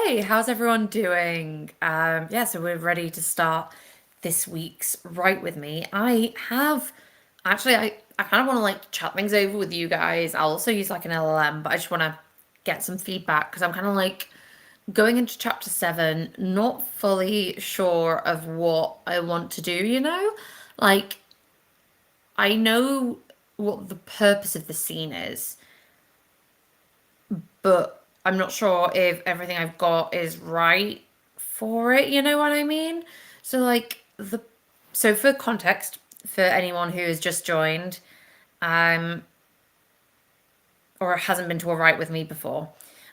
Hey, how's everyone doing? Yeah, so we're ready to start this week's Write With Me. I kind of want to like chat things over with you guys. I'll also use like an LLM, but I just want to get some feedback because I'm kind of like going into chapter seven, not fully sure of what I want to do. Like, I know what the purpose of the scene is, but I'm not sure if everything I've got is right for it, you know what I mean? So like the so for context, for anyone who has just joined, um, or hasn't been to a write with me before,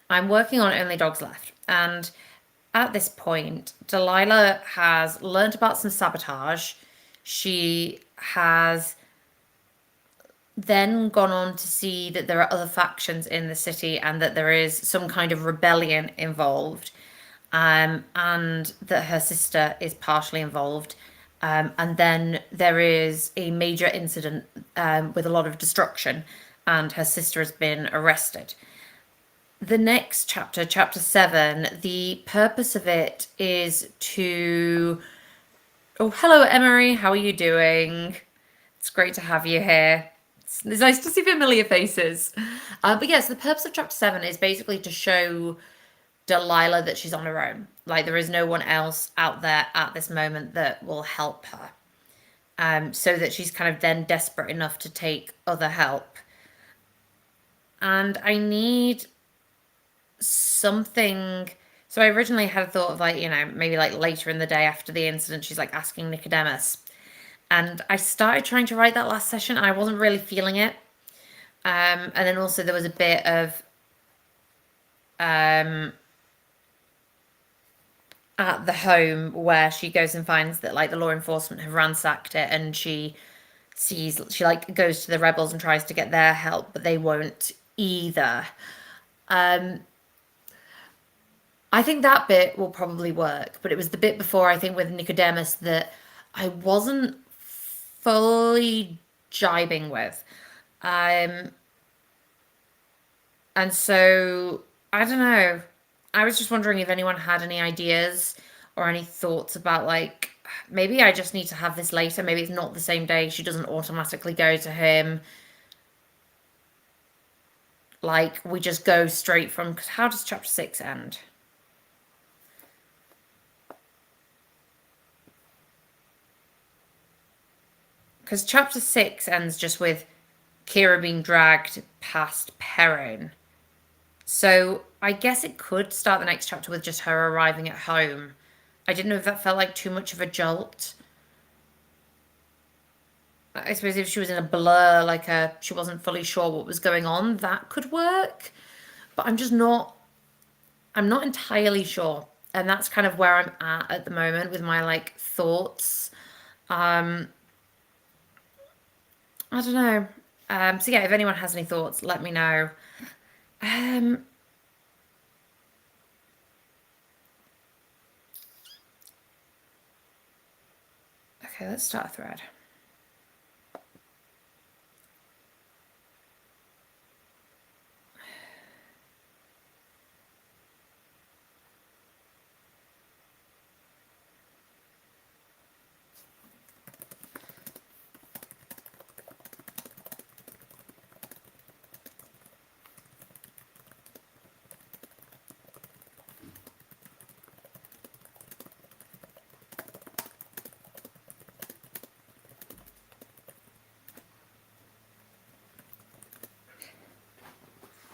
I'm working on Only Dogs Left. And at this point, Delilah has learned about some sabotage. She has then gone on to see that there are other factions in the city and that there is some kind of rebellion involved, and that her sister is partially involved. And then there is a major incident with a lot of destruction, and her sister has been arrested. The next chapter, chapter seven, the purpose of it is to. Oh, hello, Emery. How are you doing? It's great to have you here. It's nice to see familiar faces. But yes, the purpose of chapter seven is basically to show Delilah that she's on her own. Like there is no one else out there at this moment that will help her. So that she's kind of then desperate enough to take other help. And I need something. So I originally had thought of like, maybe like later in the day after the incident, she's like asking Nicodemus. And I started trying to write that last session. I wasn't really feeling it. And then also there was a bit of at the home where she goes and finds that like the law enforcement have ransacked it, and she like goes to the rebels and tries to get their help, but they won't either. I think that bit will probably work, but it was the bit before, I think, with Nicodemus that I wasn't fully jibing with. And so I don't know. I was just wondering if anyone had any ideas or any thoughts about like maybe I just need to have this later. Maybe it's not the same day. She doesn't automatically go to him. Like we just go straight from. Because how does chapter six end? Because chapter six ends just with Kira being dragged past Perrin. So I guess it could start the next chapter with just her arriving at home. I didn't know if that felt like too much of a jolt. I suppose if she was in a blur, like she wasn't fully sure what was going on, that could work. But I'm not entirely sure. And that's kind of where I'm at the moment with my like thoughts. I don't know. So yeah, if anyone has any thoughts, let me know. Okay, let's start a thread.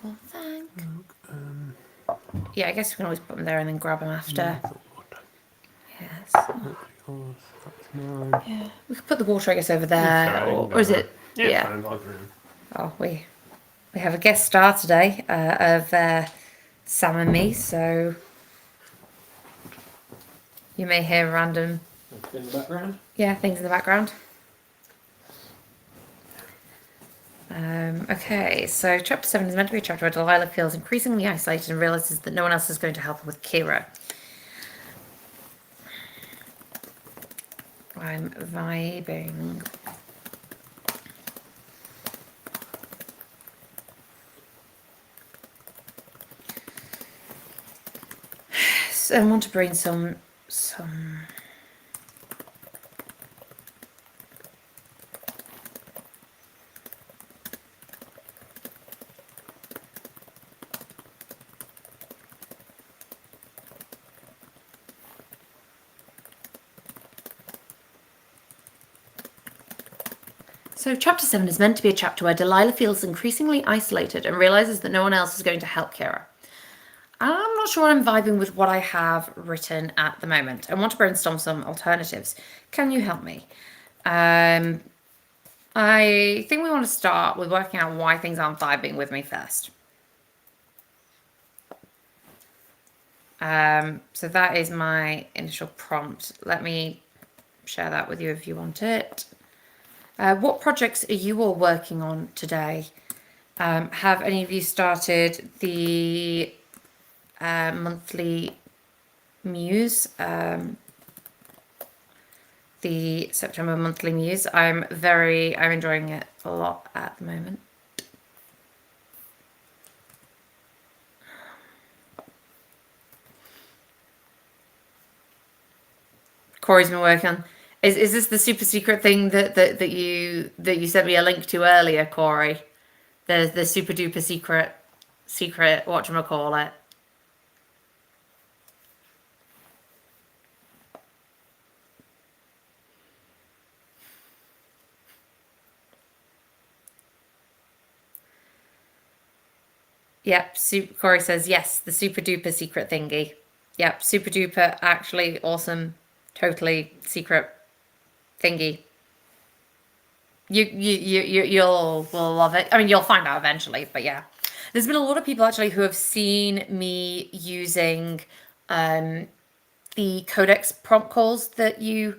Well, thank. Yeah, I guess we can always put them there and then grab them after. Yes. That's mine. Yeah, we could put the water, I guess, over there, or is it? Yeah. Oh, we have a guest star today of Sam and me, so you may hear random. In the background. Yeah, things in the background. Okay, so chapter 7 is meant to be a chapter where Delilah feels increasingly isolated and realizes that no one else is going to help her with Kira. I'm vibing. I want to bring some. So chapter 7 is meant to be a chapter where Delilah feels increasingly isolated and realizes that no one else is going to help Kira. I'm not sure I'm vibing with what I have written at the moment. I want to brainstorm some alternatives. Can you help me? I think we want to start with working out why things aren't vibing with me first. So that is my initial prompt. Let me share that with you if you want it. What projects are you all working on today? Have any of you started the monthly muse? The September monthly muse. I'm enjoying it a lot at the moment. Corey's been working on. Is this the super secret thing that you sent me a link to earlier, Corey? The super duper secret whatchamacallit. Yep, Corey says yes, the super duper secret thingy. Yep, super duper, actually awesome, totally secret thingy. You'll will love it. I mean, you'll find out eventually, but yeah. There's been a lot of people actually who have seen me using the codex prompt calls that you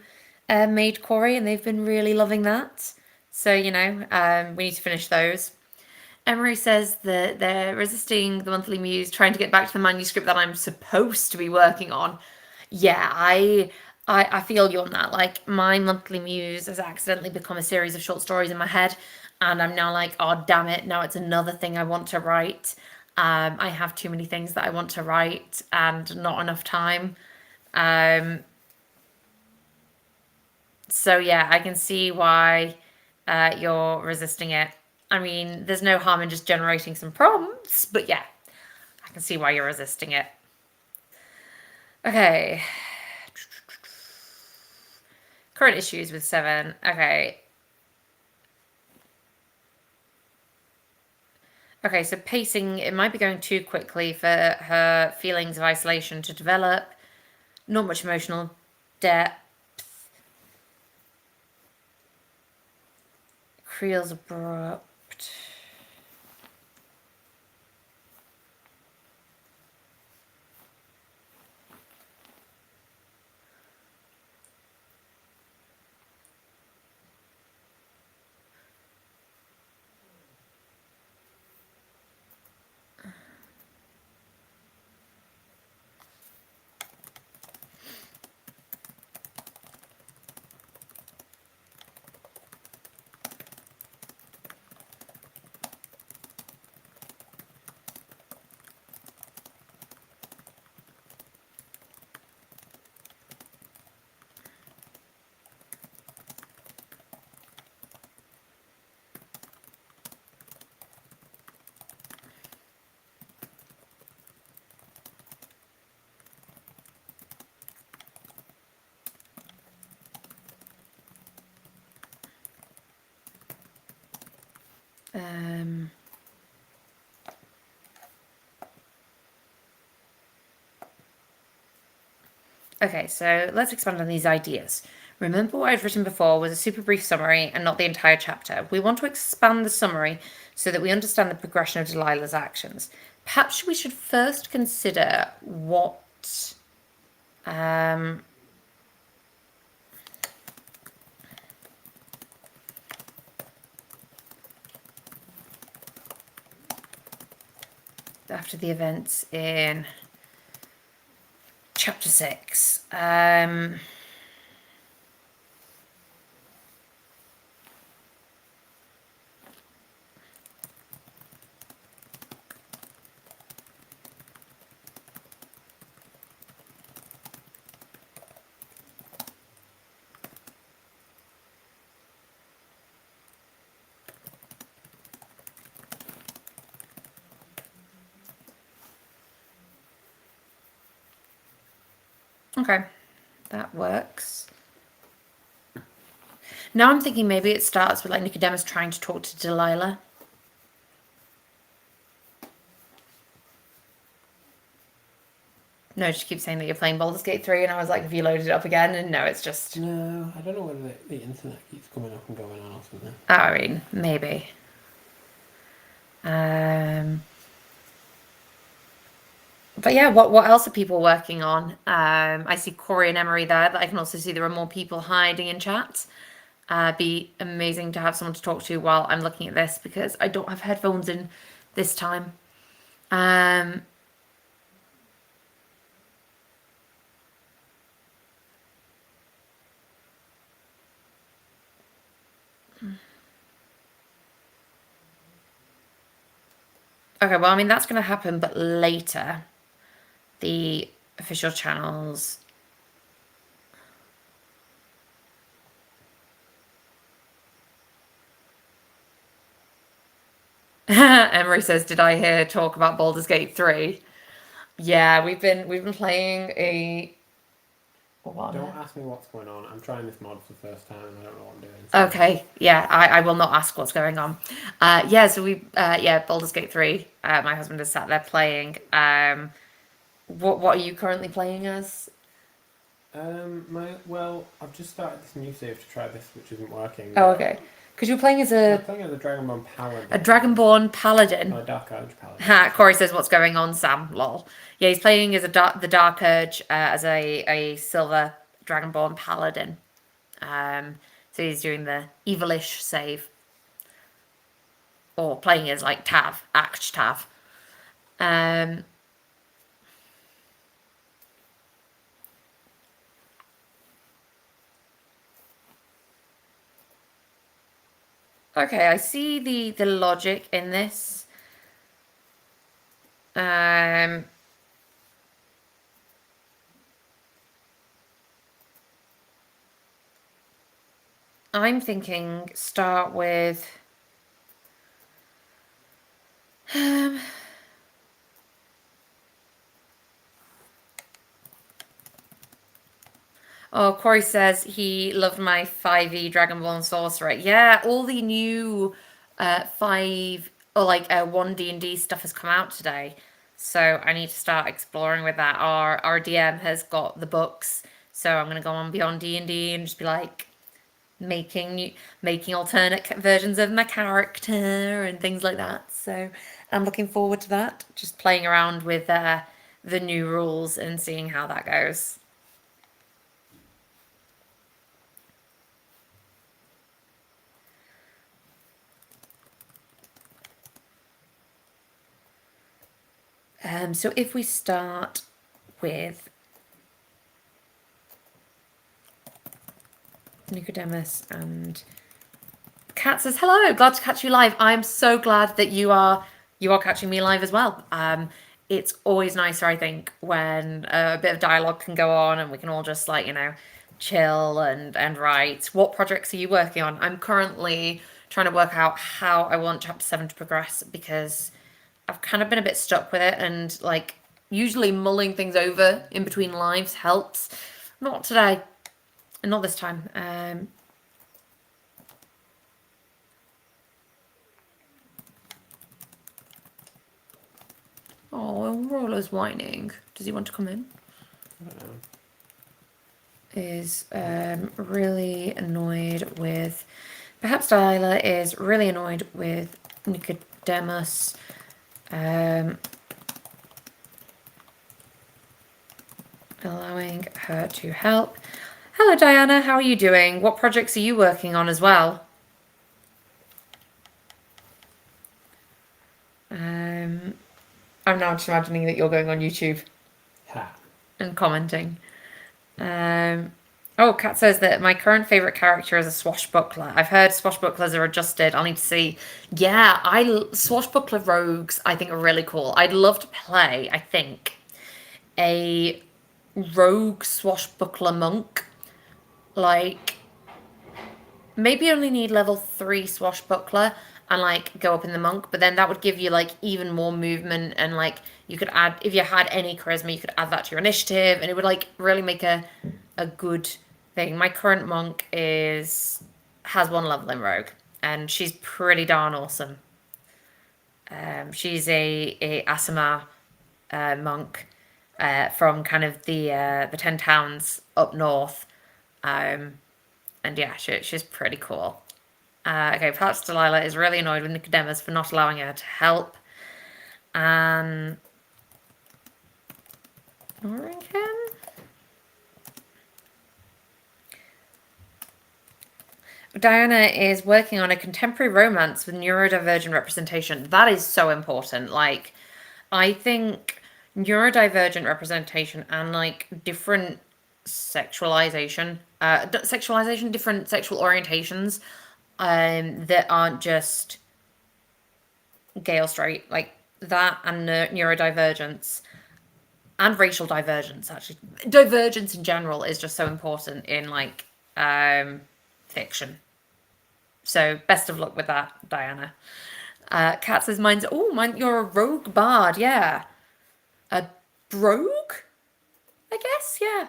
made, Corey, and they've been really loving that. So, you know, we need to finish those. Emery says that they're resisting the monthly muse, trying to get back to the manuscript that I'm supposed to be working on. Yeah, I feel you on that. Like, my monthly muse has accidentally become a series of short stories in my head, and I'm now like, oh damn it, now it's another thing I want to write. I have too many things that I want to write and not enough time. So yeah, I can see why you're resisting it. I mean, there's no harm in just generating some prompts, but yeah, I can see why you're resisting it. Okay. Current issues with 7. Okay. Okay, so pacing, it might be going too quickly for her feelings of isolation to develop. Not much emotional depth. Creel's abrupt. Okay, so let's expand on these ideas. Remember what I'd written before was a super brief summary and not the entire chapter. We want to expand the summary so that we understand the progression of Delilah's actions. Perhaps we should first consider what after the events in chapter 6. Okay, that works. Now I'm thinking maybe it starts with like Nicodemus trying to talk to Delilah. No, just keep saying that you're playing Baldur's Gate 3, and I was like, have you loaded it up again? And no, it's just... No, I don't know whether the internet keeps coming up and going on or something. Oh, I mean, maybe. But yeah, what else are people working on? I see Corey and Emery there, but I can also see there are more people hiding in chat. Be amazing to have someone to talk to while I'm looking at this because I don't have headphones in this time. Okay, well, I mean, that's going to happen, but later. The official channels. Emery says, "Did I hear talk about Baldur's Gate 3?" Yeah, we've been playing a... Don't ask me what's going on. I'm trying this mod for the first time and I don't know what I'm doing. So. Okay, yeah, I will not ask what's going on. Yeah, so Baldur's Gate 3. My husband is sat there playing. What are you currently playing as? I've just started this new save to try this, which isn't working. Oh, okay. Because you're playing as I'm playing as a Dragonborn Paladin. a Dragonborn Paladin. Oh, a Dark Urge Paladin. Ha, Corey says, "What's going on, Sam?" Lol. Yeah, he's playing as the Dark Urge as a silver Dragonborn Paladin. So he's doing the evilish save, or playing as like Tav, Act Tav. Okay, I see the logic in this. I'm thinking start with Oh, Corey says he loved my 5e Dragonborn Sorcerer. Yeah, all the new 5 or like 1 D&D stuff has come out today. So I need to start exploring with that. Our DM has got the books, so I'm gonna go on Beyond D&D and just be like making alternate versions of my character and things like that. So I'm looking forward to that. Just playing around with the new rules and seeing how that goes. So if we start with Nicodemus, and Kat says, "Hello, glad to catch you live." I'm so glad that you are catching me live as well. It's always nicer, I think, when a bit of dialogue can go on and we can all just like, chill and write. What projects are you working on? I'm currently trying to work out how I want chapter 7 to progress because I've kind of been a bit stuck with it, and like usually mulling things over in between lives helps. Not today, and not this time. Oh, Roller's whining. Does he want to come in? I don't know. Is really annoyed with... Perhaps Delilah is really annoyed with Nicodemus. Allowing her to help. Hello, Diana. How are you doing? What projects are you working on as well? I'm now just imagining that you're going on YouTube and commenting. Oh, Kat says that my current favourite character is a swashbuckler. I've heard swashbucklers are adjusted. I'll need to see. Yeah, swashbuckler rogues I think are really cool. I'd love to play, I think, a rogue swashbuckler monk. Like, maybe only need level 3 swashbuckler and like go up in the monk, but then that would give you like even more movement, and like you could add, if you had any charisma, you could add that to your initiative, and it would like really make a good thing. My current monk has 1 level in rogue, and she's pretty darn awesome. She's a Asama monk from kind of the 10 towns up north, and yeah, she's pretty cool. Okay, perhaps Delilah is really annoyed with Nicodemus for not allowing her to help. Ignoring him? Diana is working on a contemporary romance with neurodivergent representation. That is so important. Like, I think neurodivergent representation and like different sexualization, different sexual orientations, that aren't just gay or straight, like that, and neurodivergence and racial divergence. Actually, divergence in general is just so important in like fiction. So best of luck with that, Diana. Kat says you're a rogue bard, yeah. A brogue? I guess, yeah.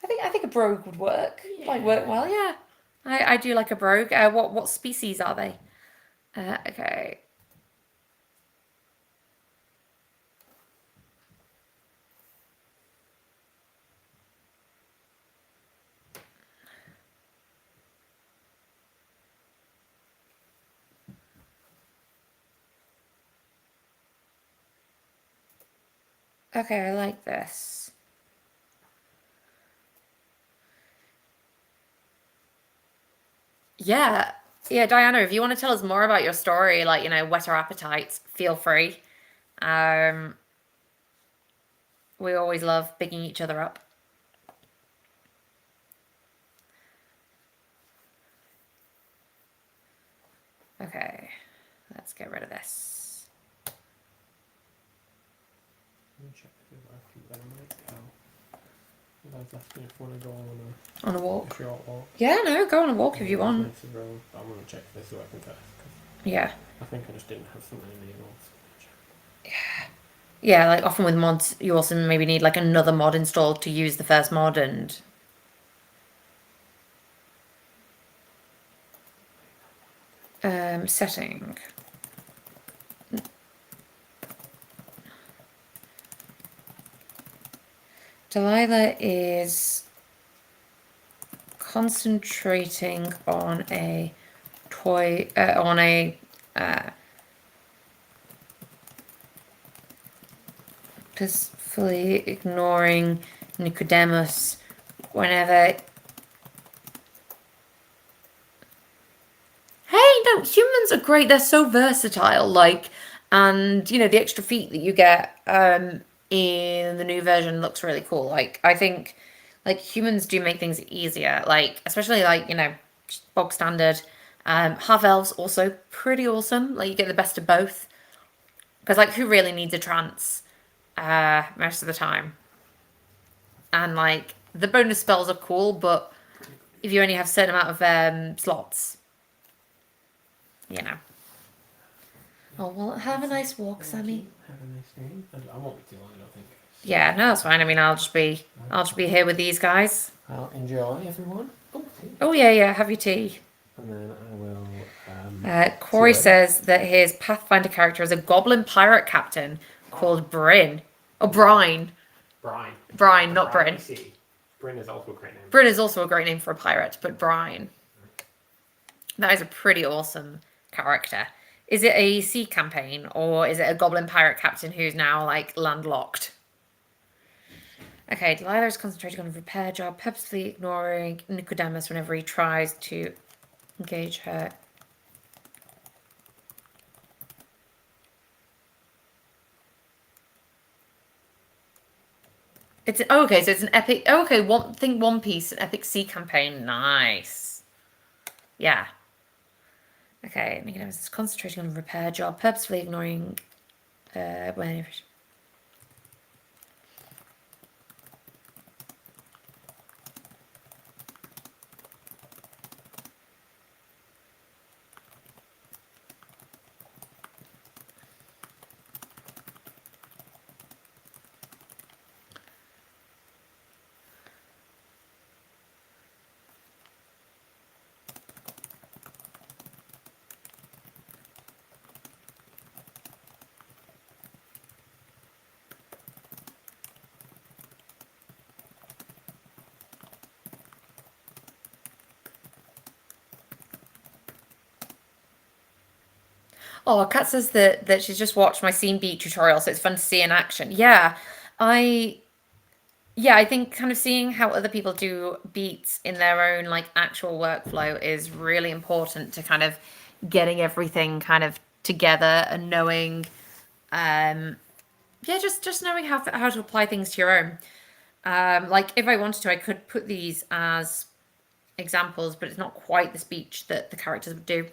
I think a brogue would work. Yeah. Like work well, yeah. I do like a brogue. What species are they? Okay. Okay, I like this. Yeah. Yeah, Diana, if you want to tell us more about your story, like, whet our appetites, feel free. Um, we always love bigging each other up. Okay, let's get rid of this. Let me check if I keep that I've left it if you want to go on a walk. A short walk. Yeah, no, go on a walk if you want. I'm going to check this so I can test. Yeah. I think I just didn't have something in the mods. Yeah. Yeah, like often with mods, you also maybe need like another mod installed to use the first mod, and setting. Delilah is concentrating on a toy, purposefully ignoring Nicodemus whenever. Hey, no, humans are great. They're so versatile. Like, and the extra feet that you get in the new version looks really cool. Like, I think like humans do make things easier. Like, especially like bog standard. Half elves also pretty awesome. Like, you get the best of both. Because like, who really needs a trance most of the time? And like, the bonus spells are cool, but if you only have a certain amount of slots. Oh, well, have a nice walk, Sammy. Have a nice day. I won't be too long, I don't think. Yeah, no, that's fine. I mean, I'll just be here with these guys. Well, enjoy, everyone. Oh yeah, have your tea. And then I will. Corey says that his Pathfinder character is a goblin pirate captain called Bryn. Oh, Brine. Brine, not Bryn. Bryn is also a great name. Bryn is also a great name for a pirate, but Brine. That is a pretty awesome character. Is it a sea campaign, or is it a goblin pirate captain who's now like landlocked? Okay, Delilah is concentrating on a repair job, purposely ignoring Nicodemus whenever he tries to engage her. Okay, so it's an epic. Oh, okay, One Piece, an epic sea campaign. Nice. Yeah. Okay, Nicodemus is concentrating on a repair job, purposefully ignoring when. Oh, Kat says that she's just watched my scene beat tutorial, so it's fun to see in action. I I think kind of seeing how other people do beats in their own like actual workflow is really important to kind of getting everything kind of together and knowing just knowing how to apply things to your own. Like if I wanted to, I could put these as examples, but it's not quite the speech that the characters would do.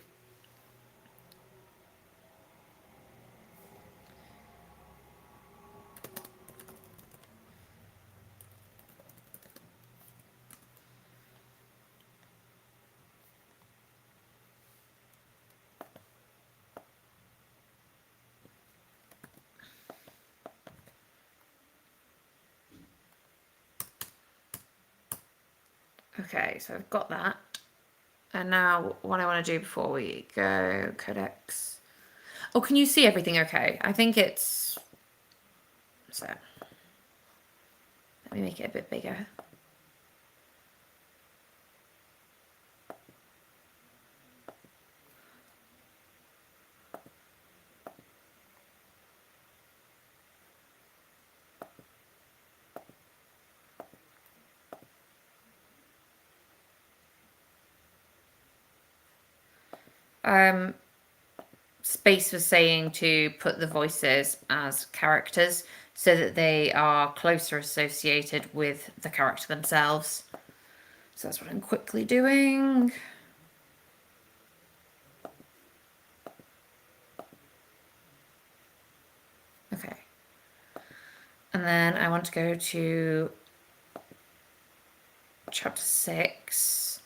Okay, so I've got that. And now what I want to do before we go, codex. Oh, can you see everything okay? I think it's... So, let me make it a bit bigger. Space was saying to put the voices as characters so that they are closer associated with the character themselves. So that's what I'm quickly doing. Okay. And then I want to go to chapter 6,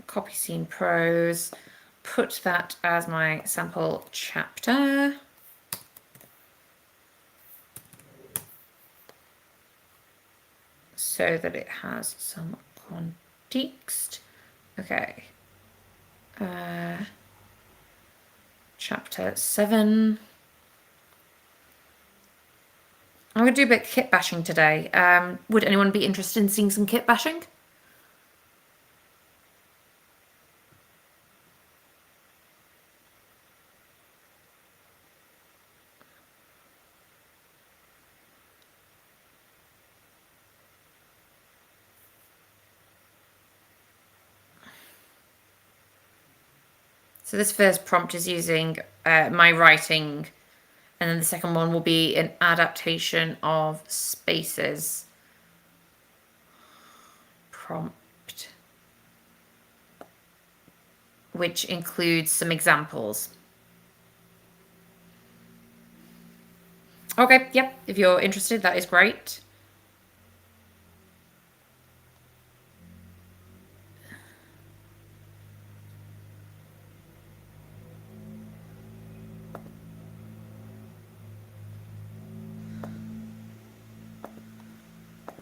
copy scene prose, put that as my sample chapter. So that it has some context. Okay. Chapter 7. I'm going to do a bit of kit bashing today. Would anyone be interested in seeing some kit bashing? So this first prompt is using my writing, and then the second one will be an adaptation of Spaces prompt, which includes some examples. Okay, yep, if you're interested, that is great.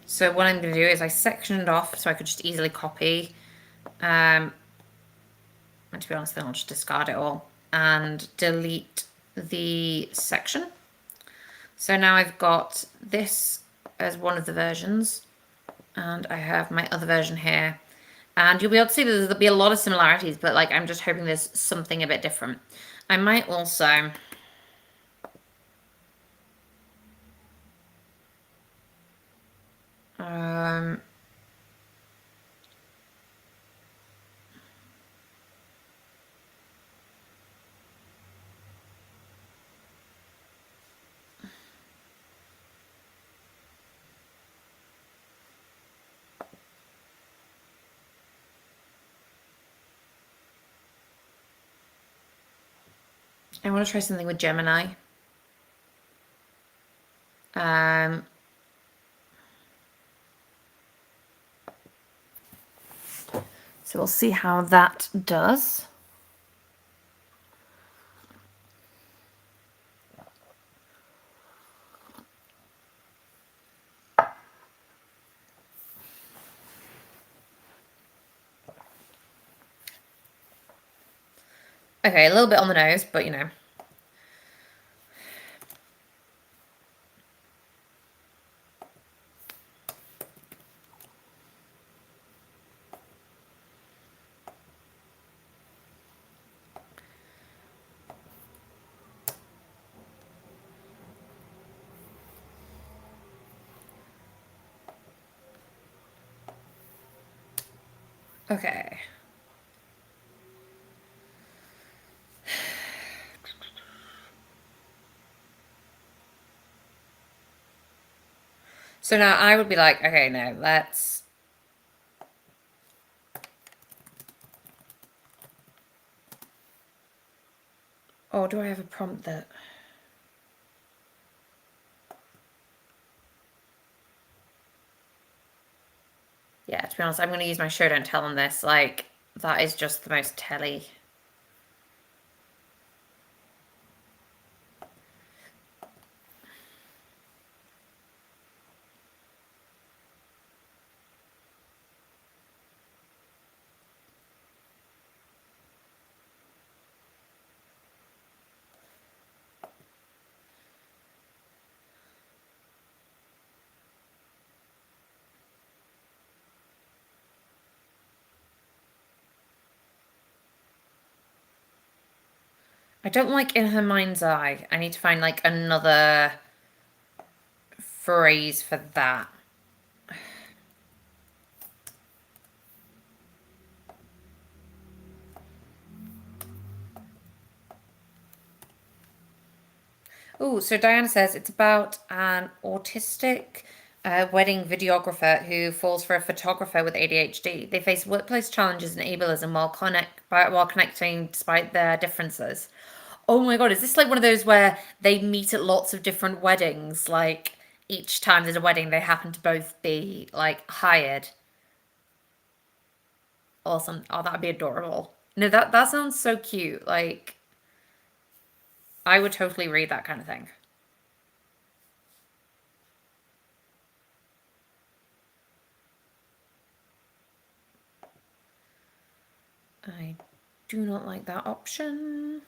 So what I'm going to do is I sectioned it off so I could just easily copy. And to be honest, then I'll just discard it all and delete the section. So now I've got this as one of the versions, and I have my other version here. And you'll be able to see that there'll be a lot of similarities, but like I'm just hoping there's something a bit different. I might also... I want to try something with Gemini. So we'll see how that does. Okay, a little bit on the nose, but you know. Okay. So now I would be like, okay, no, let's. Or do I have a prompt that. Yeah, to be honest, I'm going to use my show don't tell on this. Like, that is just the most telly. I don't like in her mind's eye. I need to find like another phrase for that. Oh, so Diana says it's about an autistic wedding videographer who falls for a photographer with ADHD. They face workplace challenges and ableism while connecting despite their differences. Oh my God, is this like one of those where they meet at lots of different weddings? Like each time there's a wedding, they happen to both be like hired or some. Oh, that'd be adorable. No, that sounds so cute. Like I would totally read that kind of thing. I do not like that option.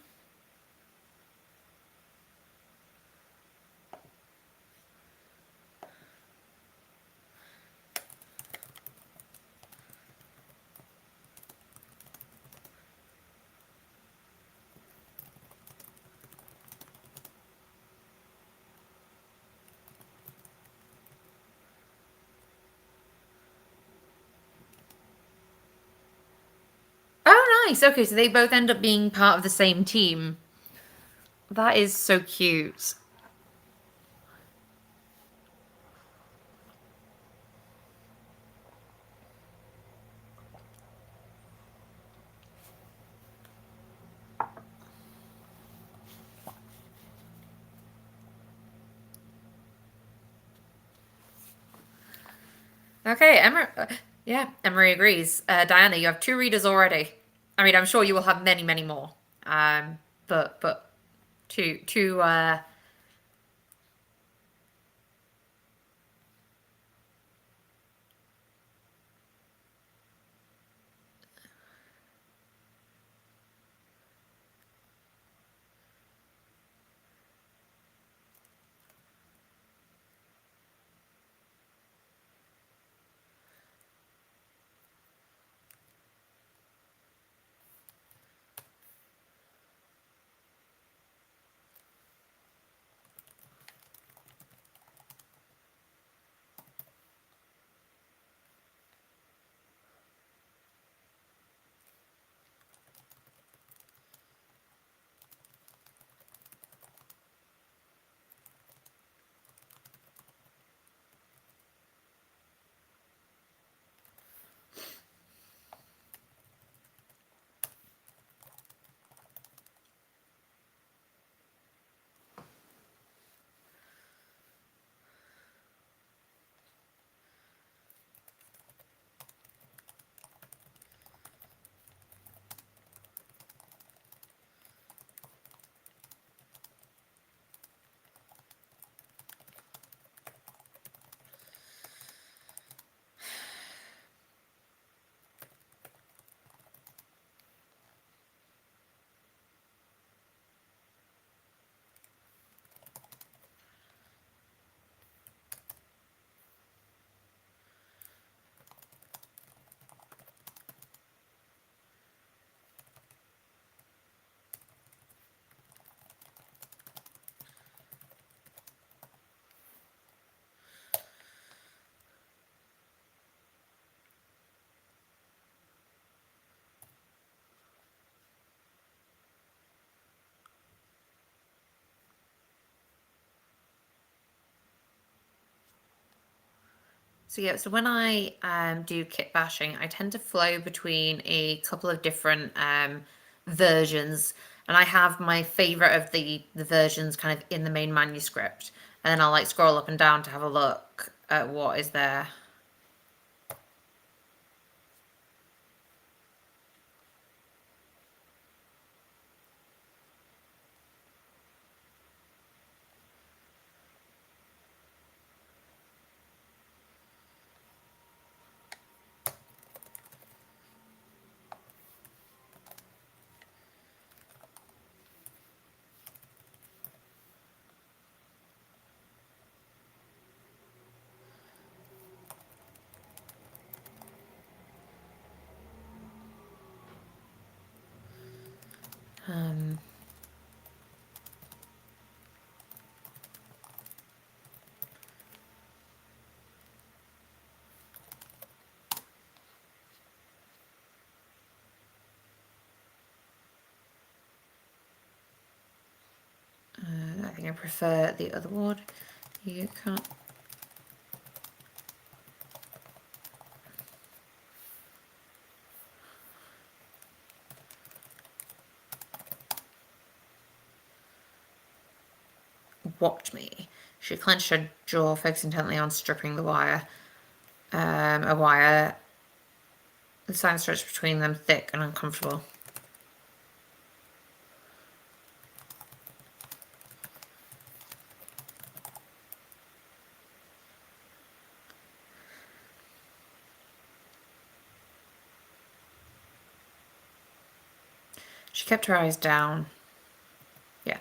Oh, nice. Okay, so they both end up being part of the same team. That is so cute. Okay, yeah, Emery agrees. Diana, you have two readers already. I mean, I'm sure you will have many, many more. But two. So yeah, so when I do kit bashing, I tend to flow between a couple of different versions, and I have my favorite of the versions kind of in the main manuscript, and then I'll like scroll up and down to have a look at what is there. Um, I think I prefer the other one. You can't. Watch me. She clenched her jaw, focused intently on stripping the wire. A wire. The silence stretched between them, thick and uncomfortable. She kept her eyes down. Yeah.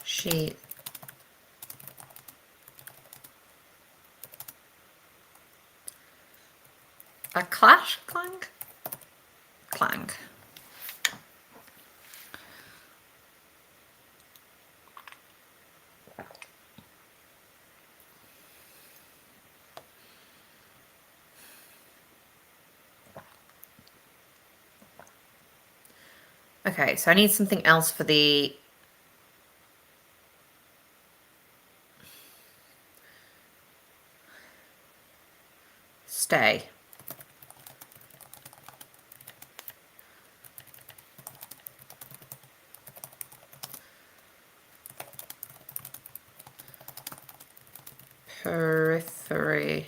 She. A clash? Clang? Clang. Okay, so I need something else for the stay. Periphery.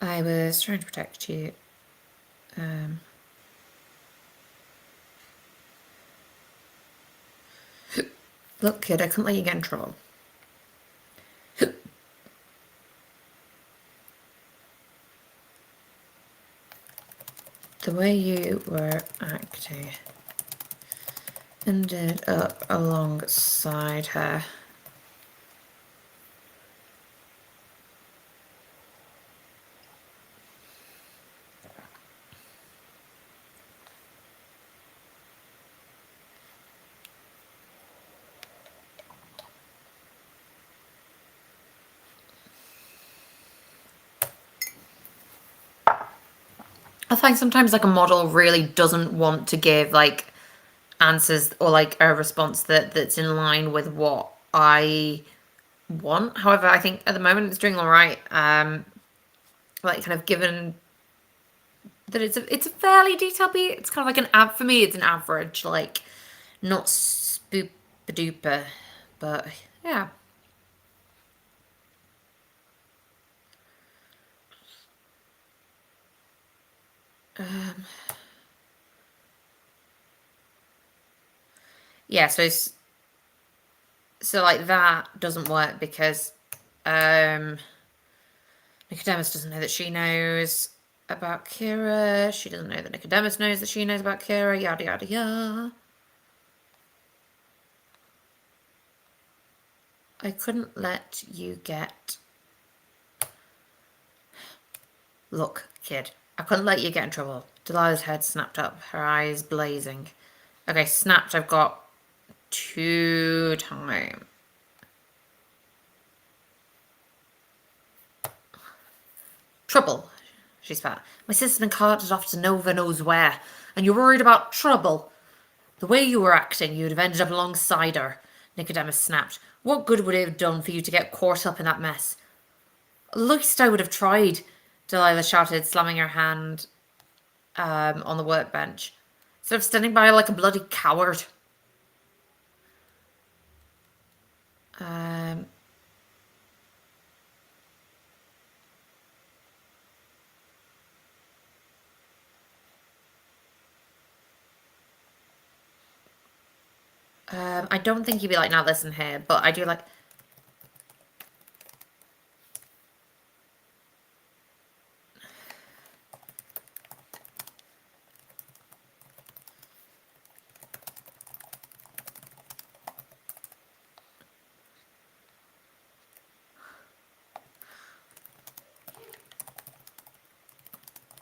I was trying to protect you. Look, kid, I couldn't let you get in trouble. The way you were acting ended up alongside her. I find sometimes like a model really doesn't want to give like answers or like a response that's in line with what I want. However, I think at the moment it's doing all right. Like kind of given that it's a fairly detailed beat. It's kind of like an av for me. It's an average, like not spoop duper, but yeah. Yeah, so like that doesn't work because um Nicodemus doesn't know that she knows about Kira. She doesn't know that Nicodemus knows that she knows about Kira. Yada yada yada. I couldn't let you get. Look, kid. I couldn't let you get in trouble. Delilah's head snapped up, her eyes blazing. Okay, snapped. I've got 2 times. Trouble, she spat. My sister's been carted off to Nova knows where, and you're worried about trouble. The way you were acting, you'd have ended up alongside her, Nicodemus snapped. What good would it have done for you to get caught up in that mess? At least I would have tried, Delilah shouted, slamming her hand on the workbench. Instead of standing by like a bloody coward. Um, I don't think you'd be like, now listen here, but I do like.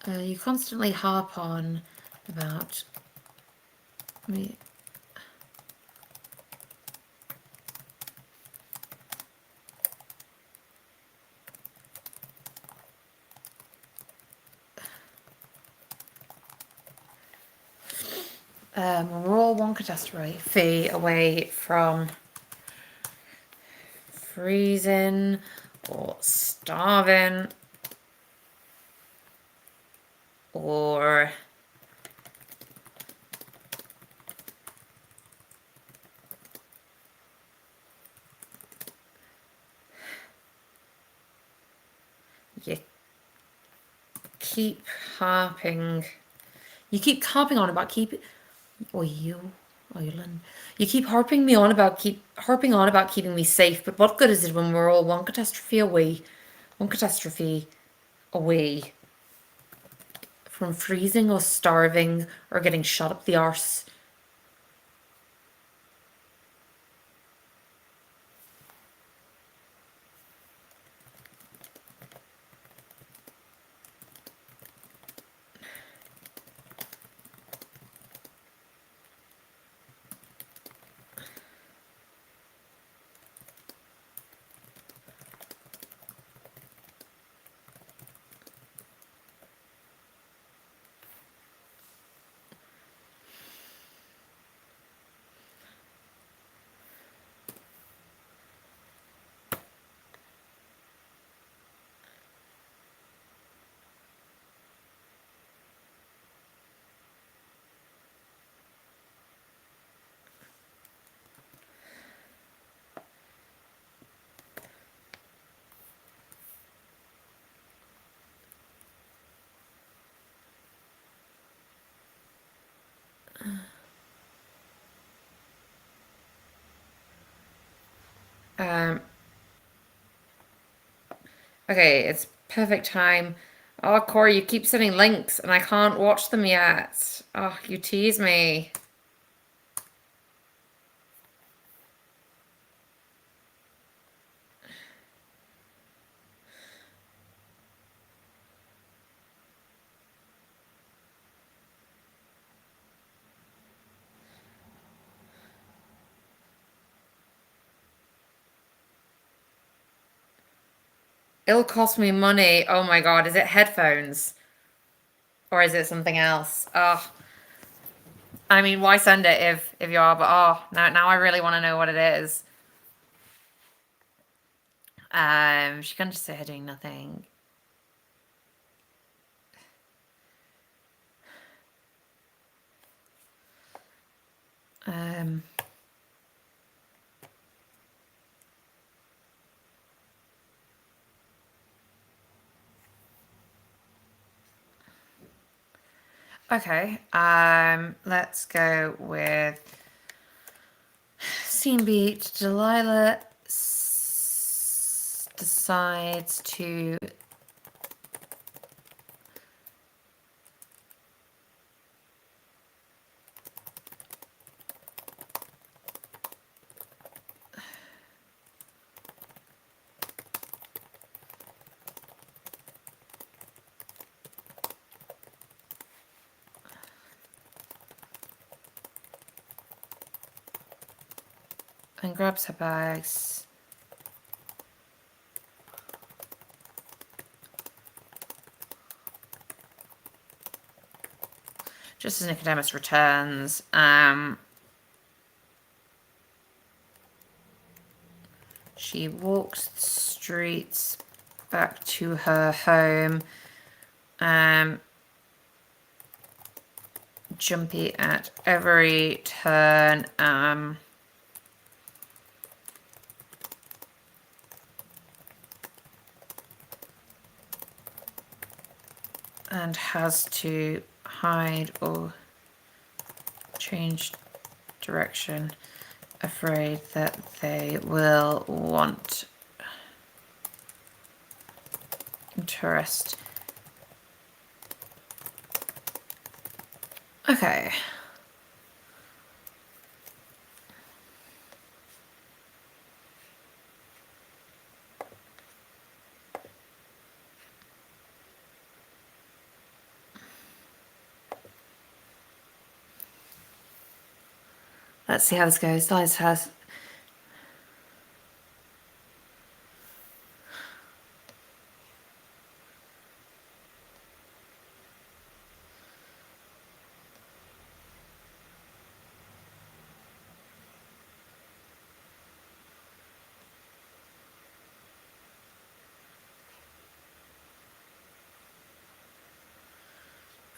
You constantly harp on about me. We're all one catastrophe away from freezing or starving or you keep harping. You keep harping on about keep. Oh, you, Ireland. You keep harping on about keeping me safe. But what good is it when we're all one catastrophe away? One catastrophe away from freezing or starving or getting shot up the arse. Um, okay, it's perfect time. Oh, Corey, you keep sending links and I can't watch them yet. Oh, you tease me. It'll cost me money. Oh my God, is it headphones? Or is it something else? Oh, I mean, why send it if you are? But oh, now I really want to know what it is. She can just sit here doing nothing. Okay. Let's go with scene beat. Delilah decides to and grabs her bags. Just as Nicodemus returns, she walks the streets back to her home, jumpy at every turn, and has to hide or change direction, afraid that they will want interest. Okay. Let's see how this goes. Liz has.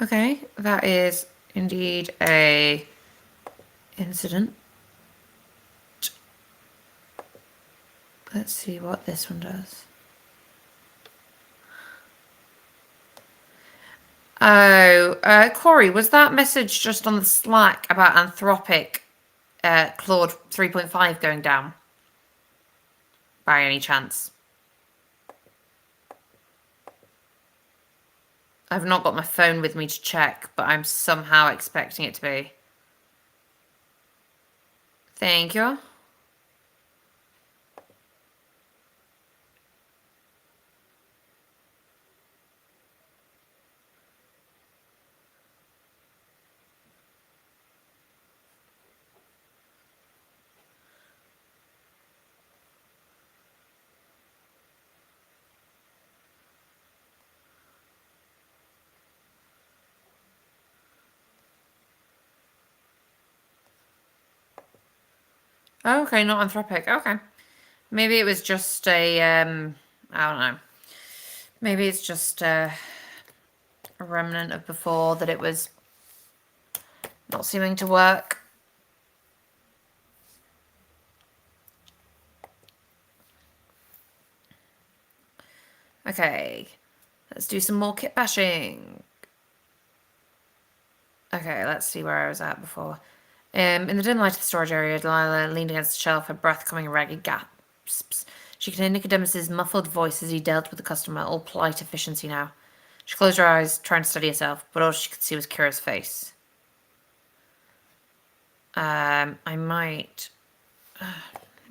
Okay, that is indeed a incident. Let's see what this one does. Oh, Corey, was that message just on the Slack about Anthropic Claude 3.5 going down? By any chance? I've not got my phone with me to check, but I'm somehow expecting it to be. Thank you. Okay, not Anthropic. Okay. Maybe it was just a, I don't know. Maybe it's just a remnant of before that it was not seeming to work. Okay, let's do some more kit bashing. Okay, let's see where I was at before. In the dim light of the storage area, Delilah leaned against the shelf, her breath coming in ragged gasps. She could hear Nicodemus's muffled voice as he dealt with the customer, all polite efficiency now. She closed her eyes, trying to steady herself, but all she could see was Kira's face. I might...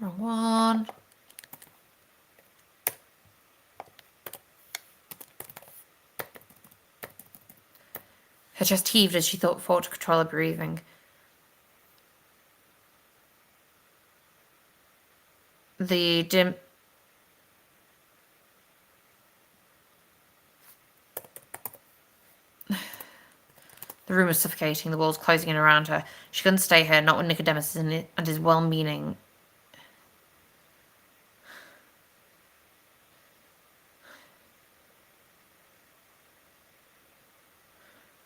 number one... Her chest heaved as she fought to control her breathing. The dim... room is suffocating, the walls closing in around her. She couldn't stay here, not when Nicodemus is in it, and his well-meaning.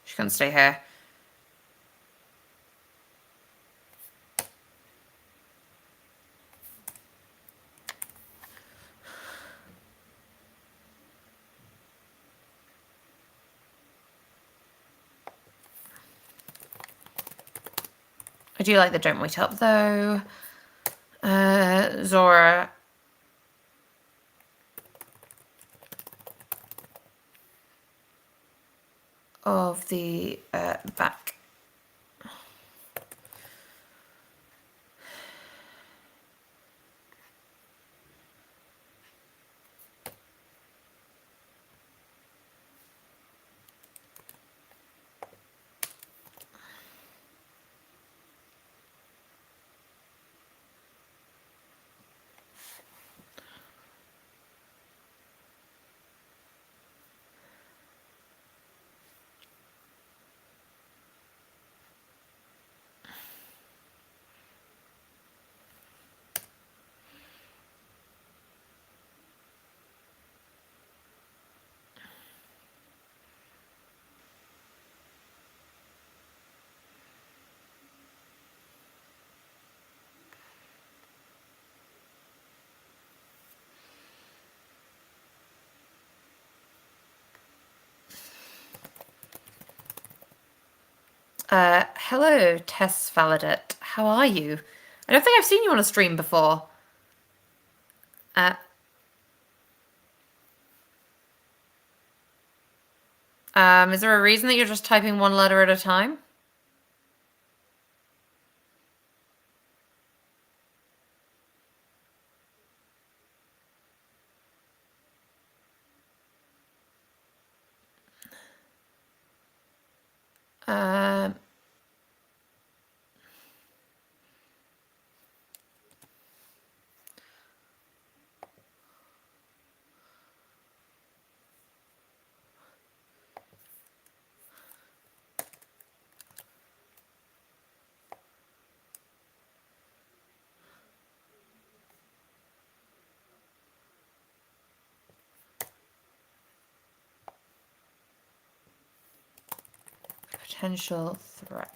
She couldn't stay here. I do like the don't wait up though. Zora. Of the back. Hello, Tess Valadet. How are you? I don't think I've seen you on a stream before. Is there a reason that you're just typing one letter at a time? Um, potential threat.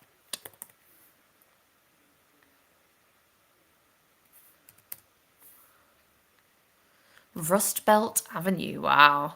Rust Belt Avenue. Wow.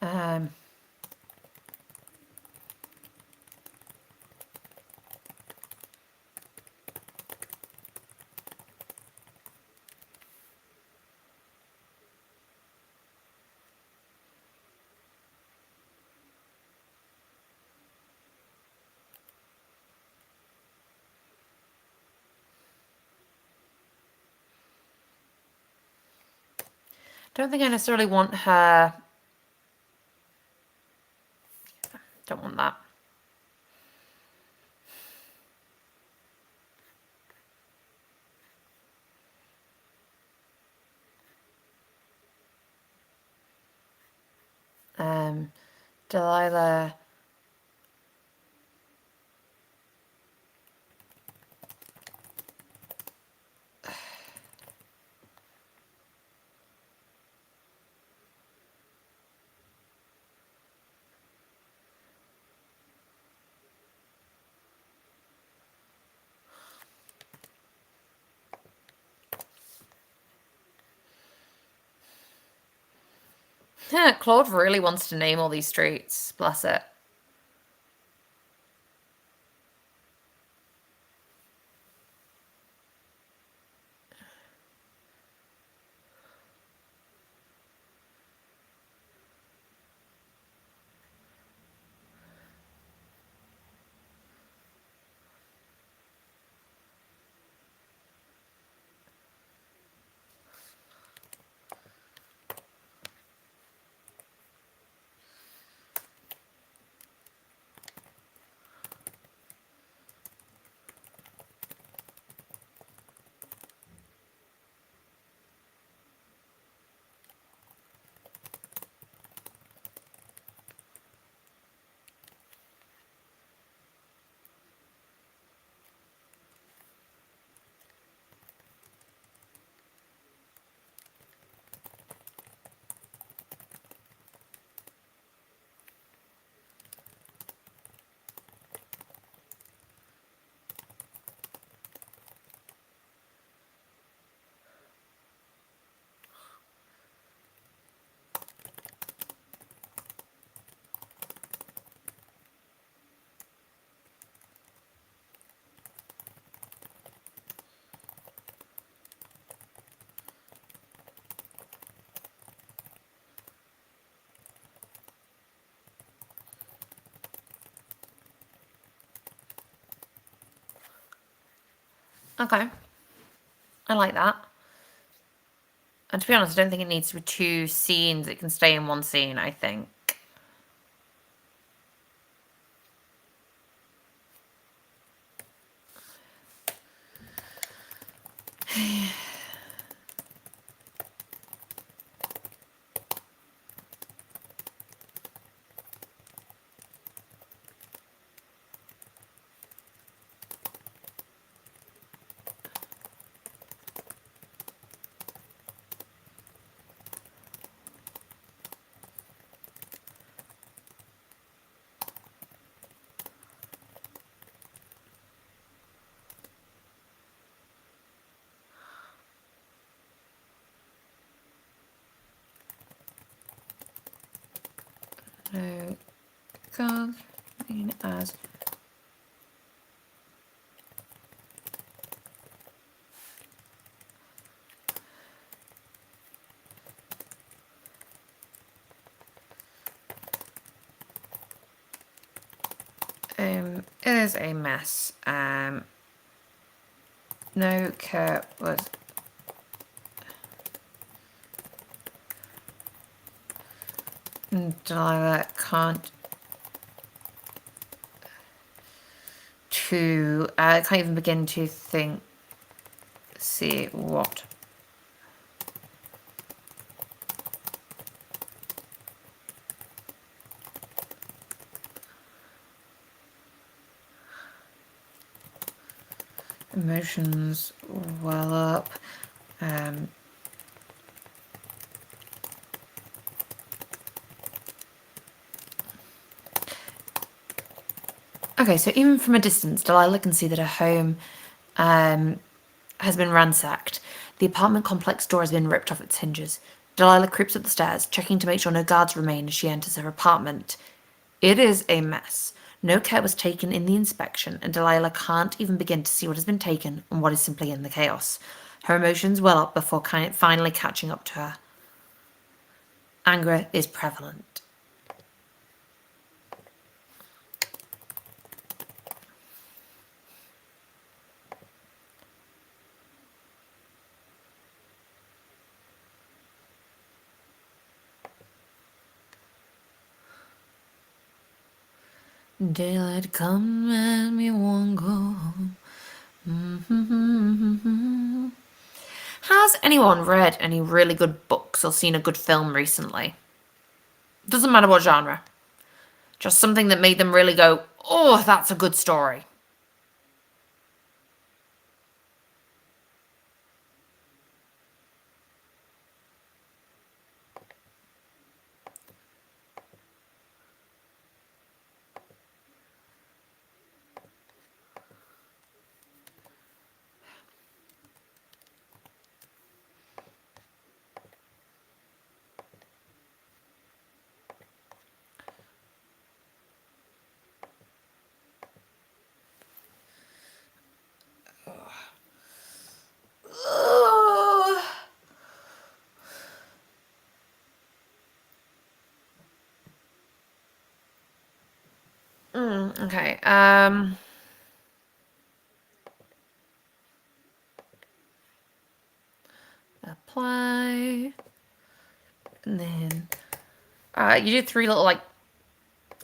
Um, don't think I necessarily want her. Don't want that. Delilah Claude really wants to name all these streets. Bless it. Okay. I like that. And to be honest, I don't think it needs to be 2 scenes. It can stay in 1 scene, I think. No, God, as it is a mess. No care was Delilah can't can't even begin to see what emotions well up. Okay, so even from a distance, Delilah can see that her home has been ransacked. The apartment complex door has been ripped off its hinges. Delilah creeps up the stairs, checking to make sure no guards remain as she enters her apartment. It is a mess. No care was taken in the inspection, and Delilah can't even begin to see what has been taken and what is simply in the chaos. Her emotions well up before finally catching up to her. Anger is prevalent. Daylight come and we won't go home. Has anyone read any really good books or seen a good film recently? Doesn't matter what genre. Just something that made them really go, oh, that's a good story. Okay. Apply. And then you do 3 little like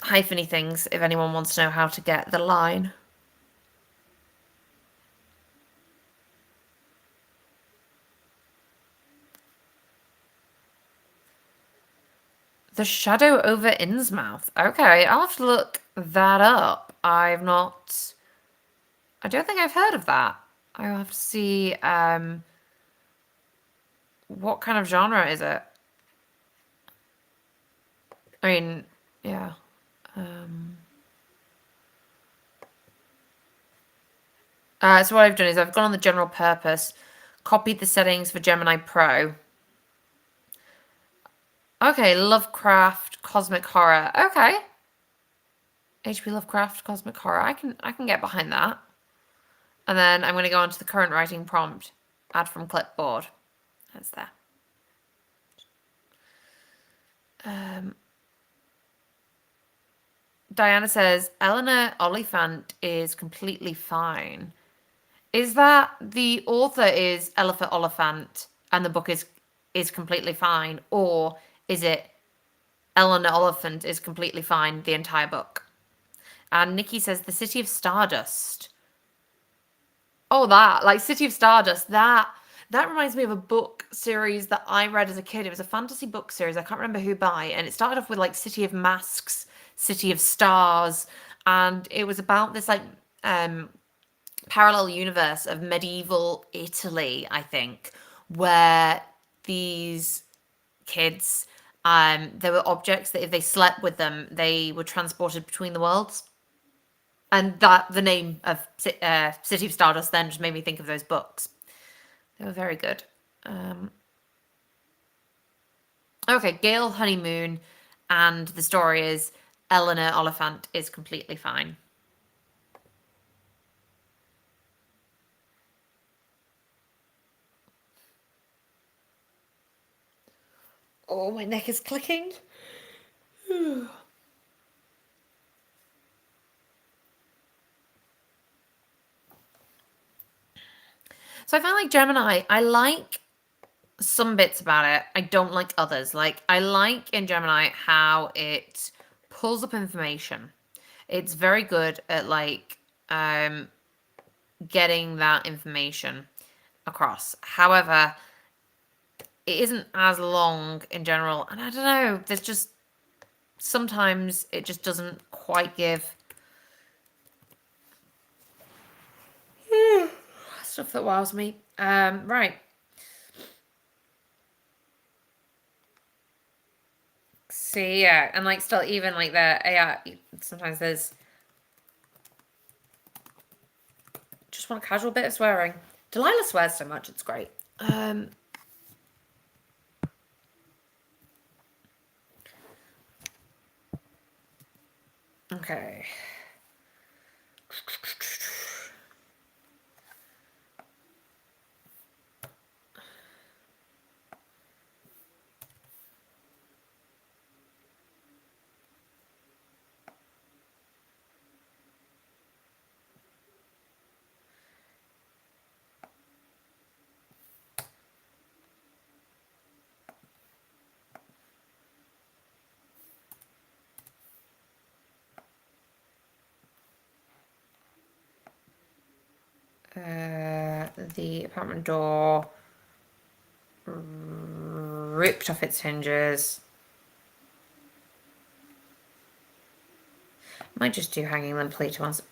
hypheny things if anyone wants to know how to get the line. The shadow over Innsmouth. Okay, I'll have to look that up. I don't think I've heard of that. I'll have to see what kind of genre is it? I mean, yeah. So what I've done is I've gone on the general purpose, copied the settings for Gemini Pro. Okay, Lovecraft, cosmic horror. Okay. HP Lovecraft, cosmic horror. I can get behind that. And then I'm going to go on to the current writing prompt, add from clipboard. That's there. Diana says, Eleanor Oliphant is completely fine. Is that the author is Elephant Oliphant and the book is completely fine? Or is it Eleanor Oliphant is completely fine, the entire book? And Nikki says, The City of Stardust. Oh, that, like City of Stardust, that reminds me of a book series that I read as a kid. It was a fantasy book series. I can't remember who by. And it started off with like City of Masks, City of Stars. And it was about this like parallel universe of medieval Italy, I think, where these kids, there were objects that if they slept with them, they were transported between the worlds. And that the name of City of Stardust then just made me think of those books. They were very good. Okay, Gale honeymoon, and the story is Eleanor Oliphant is completely fine. Oh, my neck is clicking. So I find like Gemini, I like some bits about it. I don't like others. Like I like in Gemini how it pulls up information. It's very good at like getting that information across. However, it isn't as long in general, and I don't know. There's just sometimes it just doesn't quite give stuff that wows me. Right. See, yeah, and like still even like the AI, sometimes there's just want a casual bit of swearing. Delilah swears so much, it's great. Okay. The apartment door ripped off its hinges. Might just do hanging limp later once.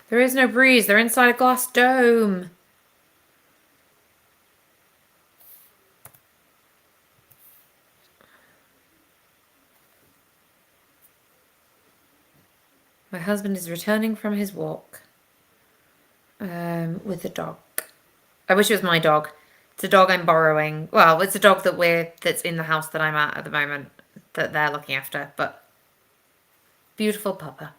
There is no breeze. They're inside a glass dome. My husband is returning from his walk with the dog. I wish it was my dog. It's a dog I'm borrowing. Well, it's a dog that's in the house that I'm at the moment that they're looking after. But beautiful pupper.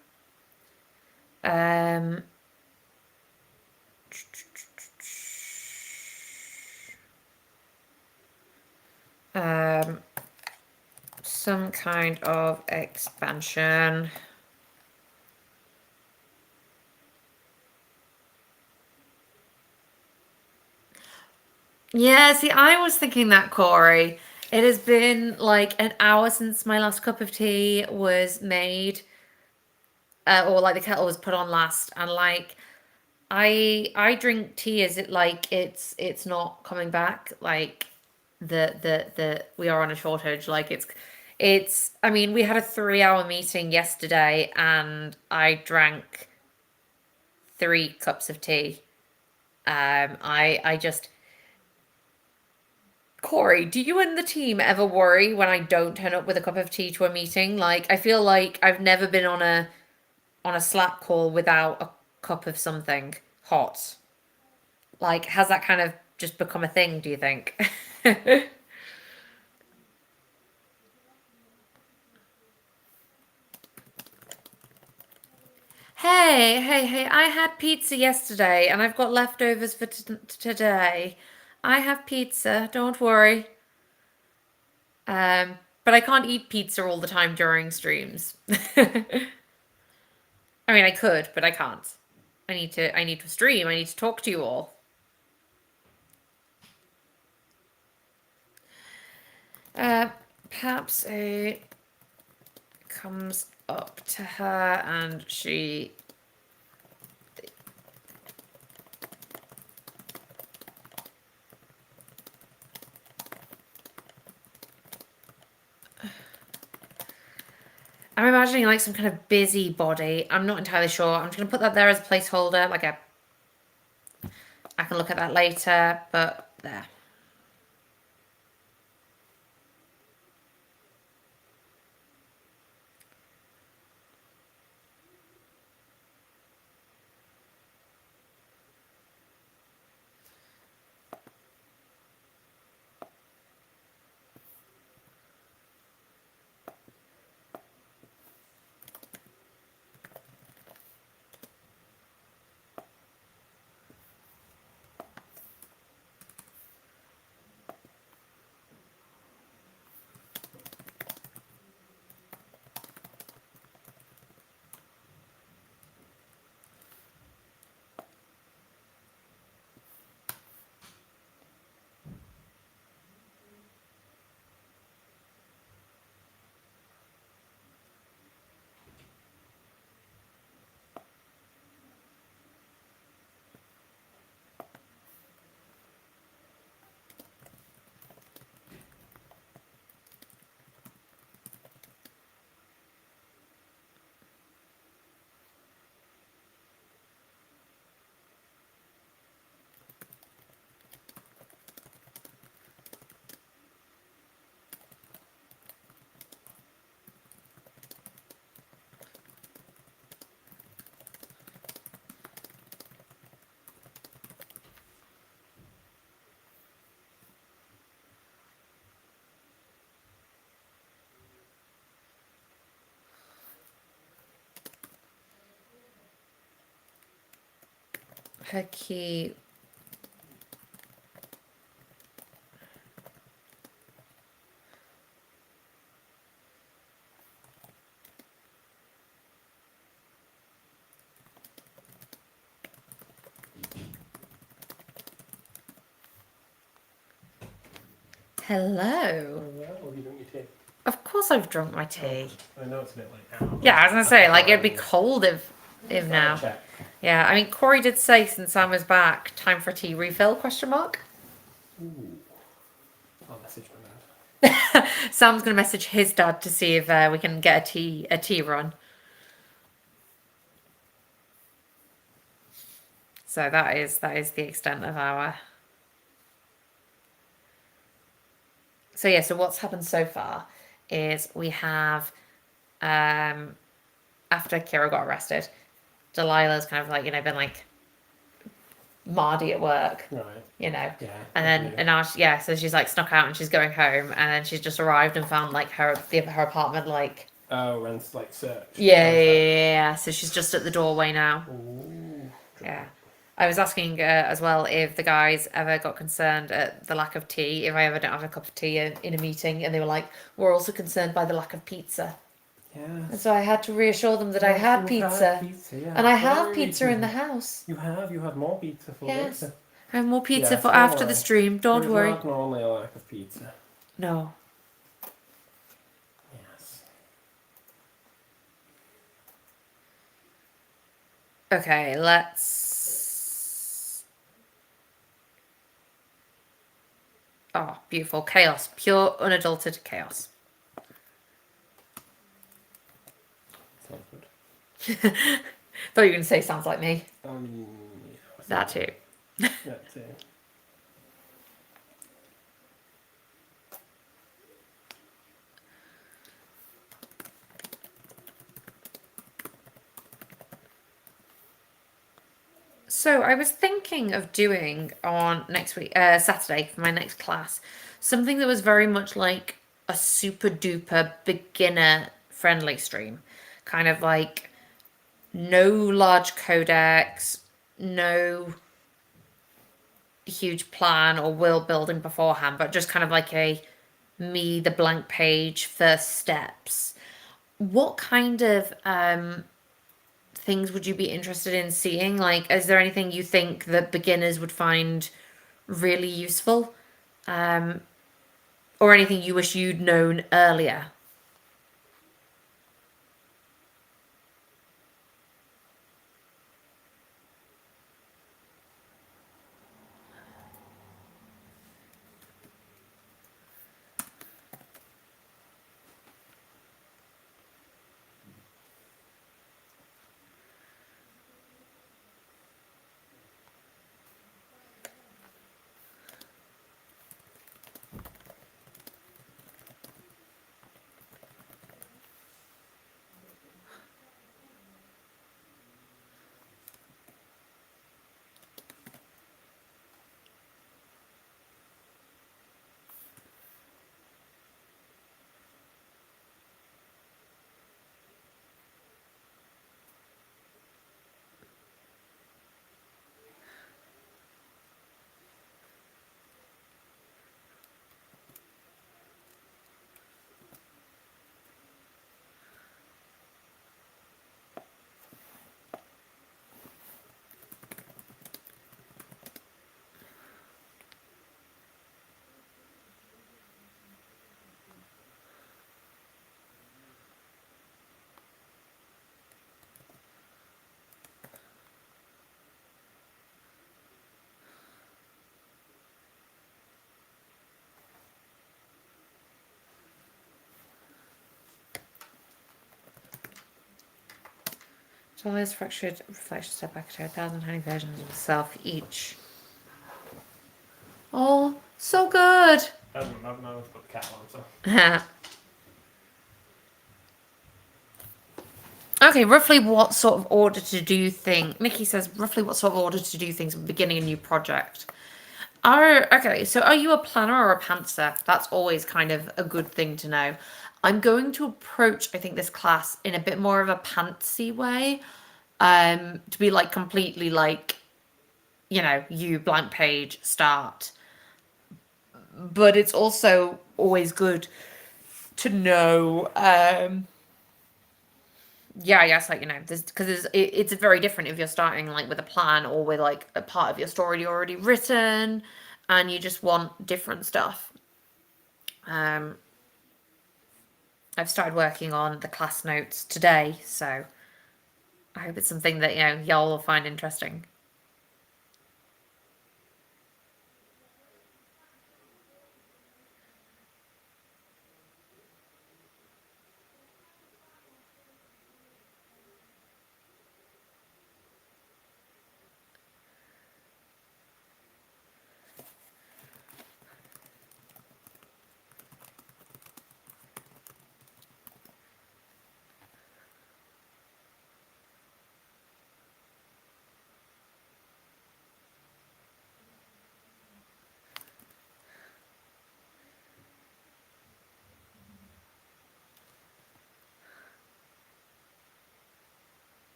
some kind of expansion. Yeah, see, I was thinking that, Corey. It has been like an hour since my last cup of tea was made, or like the kettle was put on last, and like I drink tea as it like it's not coming back. Like the we are on a shortage. Like it's. I mean, we had a 3 hour meeting yesterday, and I drank 3 cups of tea. I just Corey, do you and the team ever worry when I don't turn up with a cup of tea to a meeting? Like, I feel like I've never been on a Slack call without a cup of something hot. Like, has that kind of just become a thing, do you think? Hey, I had pizza yesterday and I've got leftovers for today. I have pizza, don't worry. But I can't eat pizza all the time during streams. I mean, I could, but I can't. I need to stream. I need to talk to you all. Uh, Perhaps it comes up to her and she. I'm imagining like some kind of busy body. I'm not entirely sure. I'm just gonna put that there as a placeholder. I can look at that later, but there. Her key. Hello. Or have you drunk your tea? Of course I've drunk my tea. I know it's a bit late now. Yeah, I was gonna say, like, it'd be cold if now. Check. Yeah, I mean, Corey did say since Sam was back, time for a tea refill, question mark. Ooh. I'll message my dad. Sam's gonna message his dad to see if we can get a tea run. So that is the extent of our. So yeah, so what's happened so far is we have after Kira got arrested, Delilah's kind of like, been like mardy at work, Right. Yeah. Yeah. And now so she's like snuck out and she's going home and then she's just arrived and found like her apartment like. Oh, and like search. Yeah. So she's just at the doorway now. Ooh. Yeah. I was asking as well if the guys ever got concerned at the lack of tea, if I ever don't have a cup of tea in a meeting, and they were like, we're also concerned by the lack of pizza. And Yes. so I had to reassure them that I Yes, had you've had pizza. pizza, yeah. And I have Very pizza in the true. house. You have. You have more pizza for Yes. later. I have more pizza Yes, for don't after the worry. stream, don't There's worry. not normally a lack of pizza. No. Yes. Okay, let's... Oh, beautiful. Chaos. Pure, unadulterated chaos. Sounds good. Thought you were going to say sounds like me. Yeah. That too. That's it. So I was thinking of doing on next week, Saturday for my next class, something that was very much like a super duper beginner friendly stream. Kind of like no large codex, no huge plan or world building beforehand, but just kind of like a me, the blank page, first steps. What kind of things would you be interested in seeing? Like, is there anything you think that beginners would find really useful? Um, or anything you wish you'd known earlier? Deliah's fractured reflection step back to 1,000 tiny versions of herself each. Oh, so good! I wouldn't have known to put the cat on, so. Okay, roughly what sort of order to do things? Nikki says, roughly what sort of order to do things at beginning a new project? Okay, so are you a planner or a pantser? That's always kind of a good thing to know. I'm going to approach, I think, this class in a bit more of a pantsy way. To be like completely like, you blank page, start. But it's also always good to know, yeah, I guess, like, because it's very different if you're starting like with a plan or with like a part of your story already written and you just want different stuff. I've started working on the class notes today, so I hope it's something that y'all will find interesting.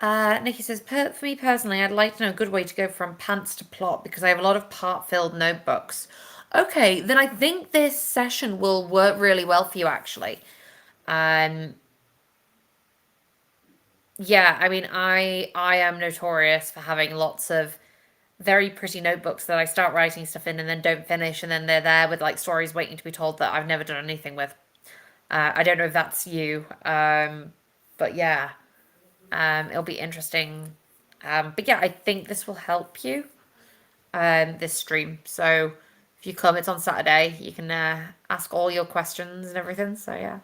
Nikki says, for me personally, I'd like to know a good way to go from pants to plot because I have a lot of part-filled notebooks. Okay, then I think this session will work really well for you, actually. Um, yeah, I mean, I am notorious for having lots of very pretty notebooks that I start writing stuff in and then don't finish, and then they're there with like stories waiting to be told that I've never done anything with. I don't know if that's you, but yeah, it'll be interesting. But yeah, I think this will help you, this stream. So if you come, it's on Saturday. You can ask all your questions and everything. So yeah.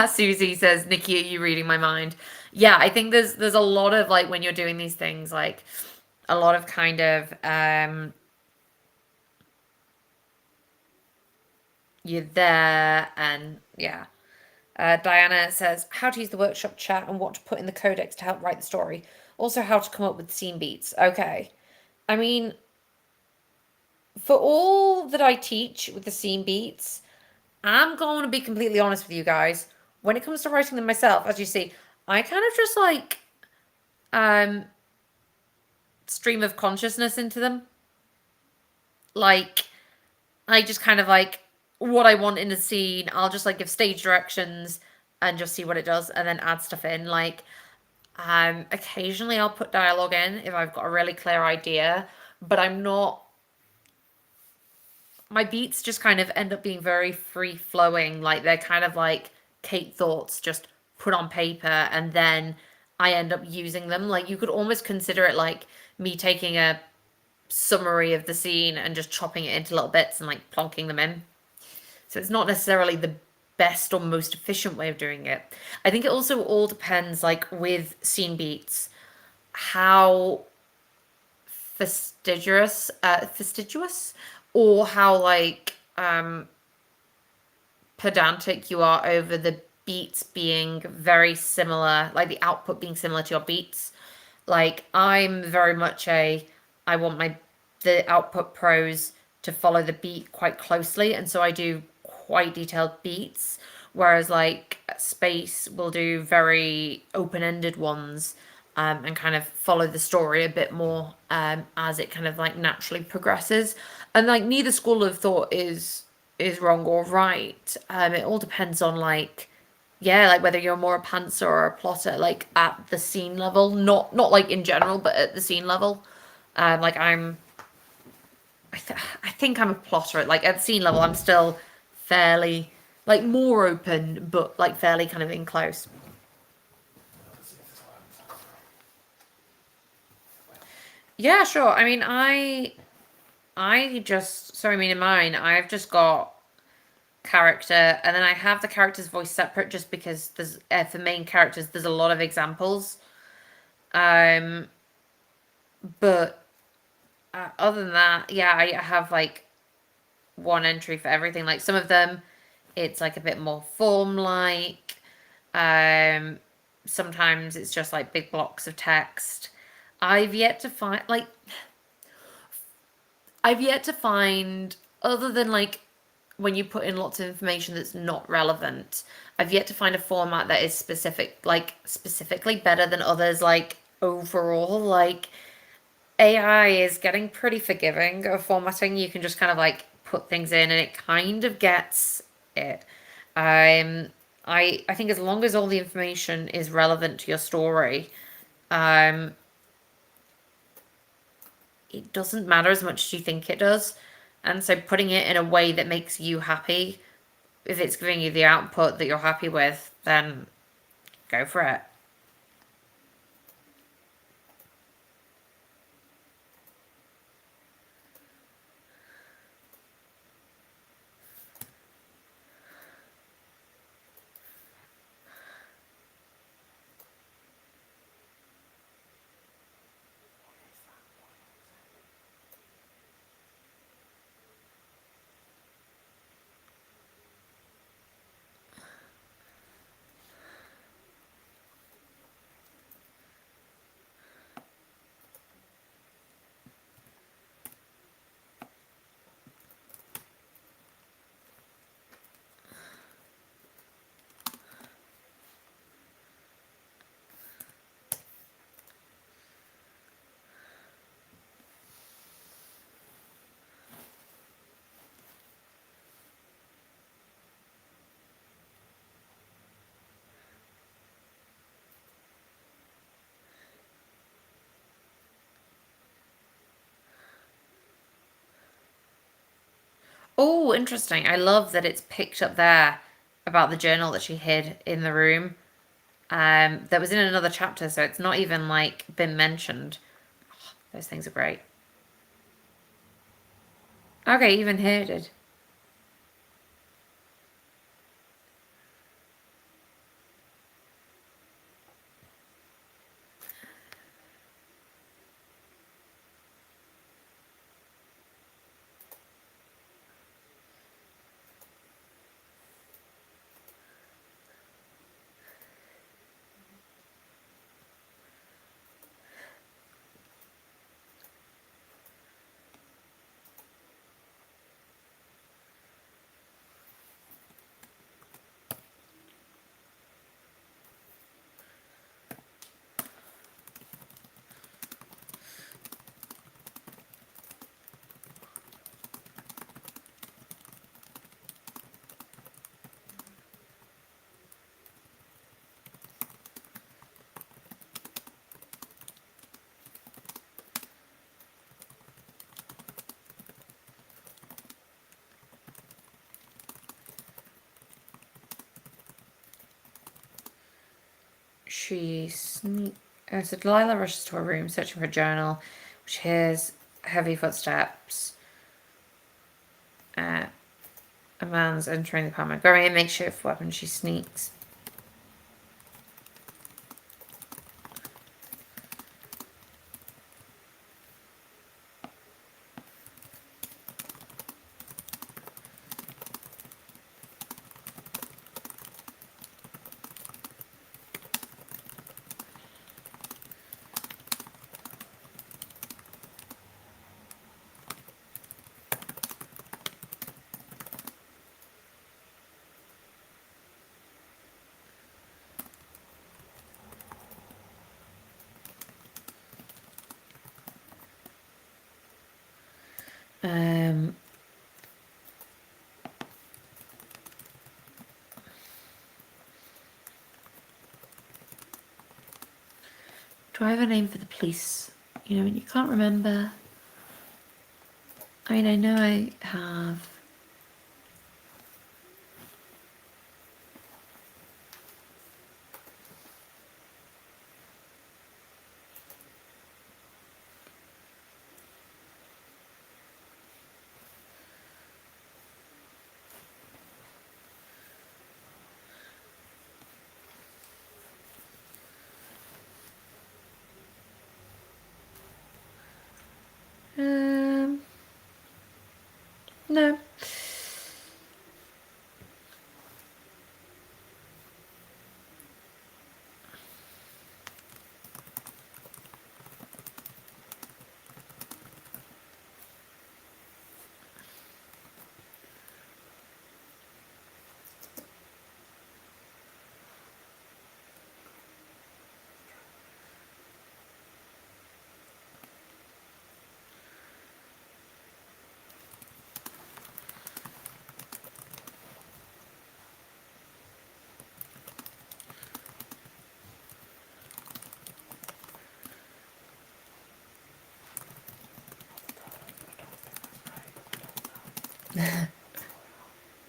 Susie says, Nikki, are you reading my mind? Yeah, I think there's a lot of like when you're doing these things, like a lot of kind of you're there and yeah. Diana says, how to use the workshop chat and what to put in the codex to help write the story. Also, how to come up with scene beats. Okay. I mean, for all that I teach with the scene beats, I'm going to be completely honest with you guys. When it comes to writing them myself, as you see, I kind of just like um stream of consciousness into them. Like I just kind of like what I want in a scene. I'll just like give stage directions and just see what it does and then add stuff in. Like occasionally I'll put dialogue in if I've got a really clear idea, but I'm not my beats just kind of end up being very free flowing. Like they're kind of like Kate thoughts just put on paper and then I end up using them. Like you could almost consider it like me taking a summary of the scene and just chopping it into little bits and like plonking them in. So it's not necessarily the best or most efficient way of doing it. I think it also all depends like with scene beats how fastidious or how like pedantic you are over the beats being very similar, like the output being similar to your beats. Like I'm very much I want my the output prose to follow the beat quite closely, and so I do quite detailed beats, whereas like Space will do very open-ended ones, and kind of follow the story a bit more as it kind of like naturally progresses. And like neither school of thought is wrong or right. It all depends on like yeah, like whether you're more a pantser or a plotter, like at the scene level, not like in general, but at the scene level. Like I think I'm a plotter. Like at the scene level, I'm still fairly like more open, but like fairly kind of in close. Yeah, sure. I mean, I just so I mean in mine, I've just got character, and then I have the character's voice separate just because there's for main characters there's a lot of examples. Um, but other than that, yeah, I have like one entry for everything. Like some of them, it's like a bit more form like. Um, Sometimes it's just like big blocks of text. I've yet to find like I've yet to find other than like when you put in lots of information that's not relevant. I've yet to find a format that is specifically better than others. Like overall, like AI is getting pretty forgiving of formatting. You can just kind of like put things in and it kind of gets it. Um, I think as long as all the information is relevant to your story, um, it doesn't matter as much as you think it does. And so putting it in a way that makes you happy, if it's giving you the output that you're happy with, then go for it. Oh, interesting. I love that it's picked up there about the journal that she hid in the room. That was in another chapter, so it's not even like been mentioned. Oh, those things are great. Okay, even here did. So Delilah rushes to her room, searching for a journal, which hears heavy footsteps. A man's entering the apartment. Grabbing a makeshift weapon, she sneaks. Do I have a name for the police? You know, when you can't remember. I mean, I know I have. No.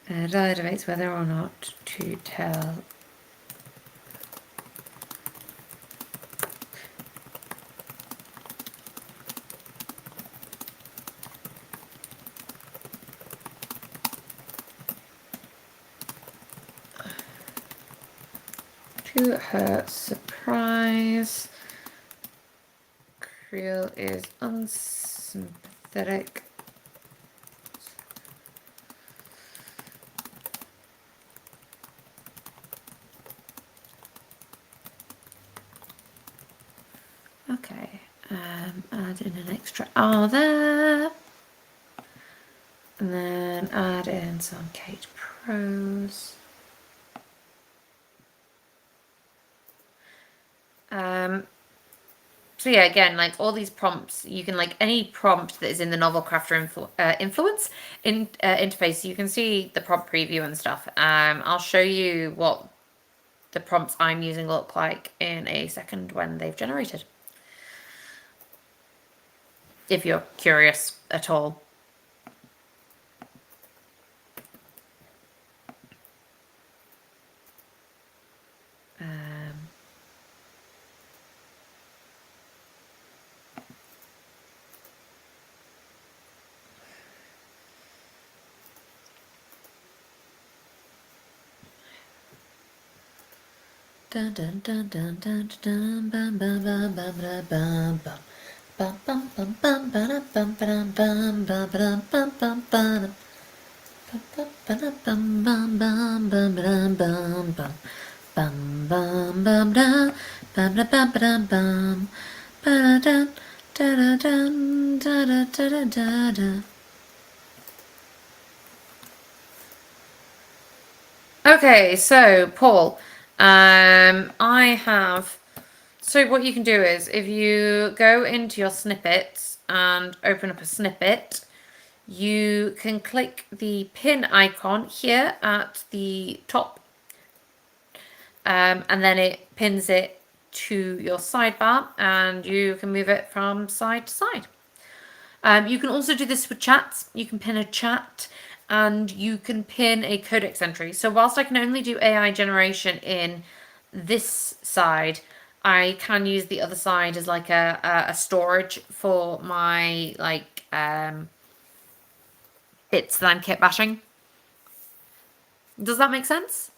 Delilah debates whether or not to tell. To her surprise, Creel is unsympathetic. Okay, add in an extra R there. And then add in some Kate prose. So yeah, again, like all these prompts, you can like any prompt that is in the Novelcrafter influence interface, you can see the prompt preview and stuff. I'll show you what the prompts I'm using look like in a second when they've generated, if you're curious at all. Dun dun dun dun dun dun bum bum bum bum bum bum bum bum bum bum bum bum bum bum bum bum bum bum bum. Bum bum bum bum bum bum bum bum bum bum da bum da bum bum bum ba da da da da da da da. Okay, so Paul, I have. So what you can do is if you go into your snippets and open up a snippet, you can click the pin icon here at the top, and then it pins it to your sidebar, and you can move it from side to side. You can also do this with chats. You can pin a chat and you can pin a codex entry. So whilst I can only do AI generation in this side, I can use the other side as like a storage for my bits that I'm kit bashing. Does that make sense?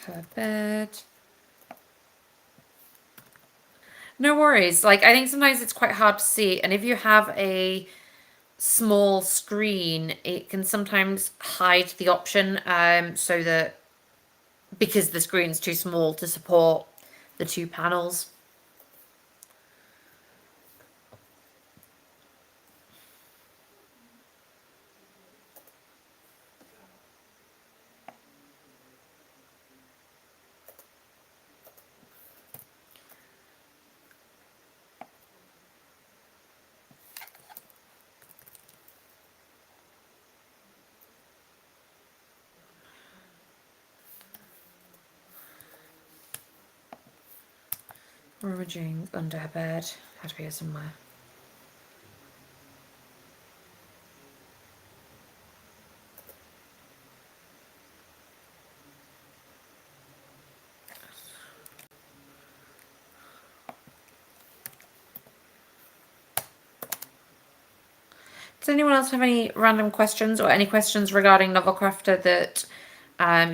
Her bed. No worries. Like, I think sometimes it's quite hard to see, and if you have a small screen, it can sometimes hide the option, so that because the screen's too small to support the two panels. Rummaging under her bed. Had to be here somewhere. Does anyone else have any random questions or any questions regarding Novelcrafter that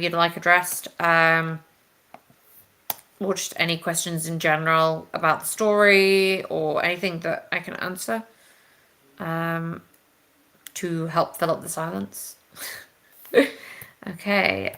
you'd like addressed? Or just any questions in general about the story or anything that I can answer to help fill up the silence? Okay.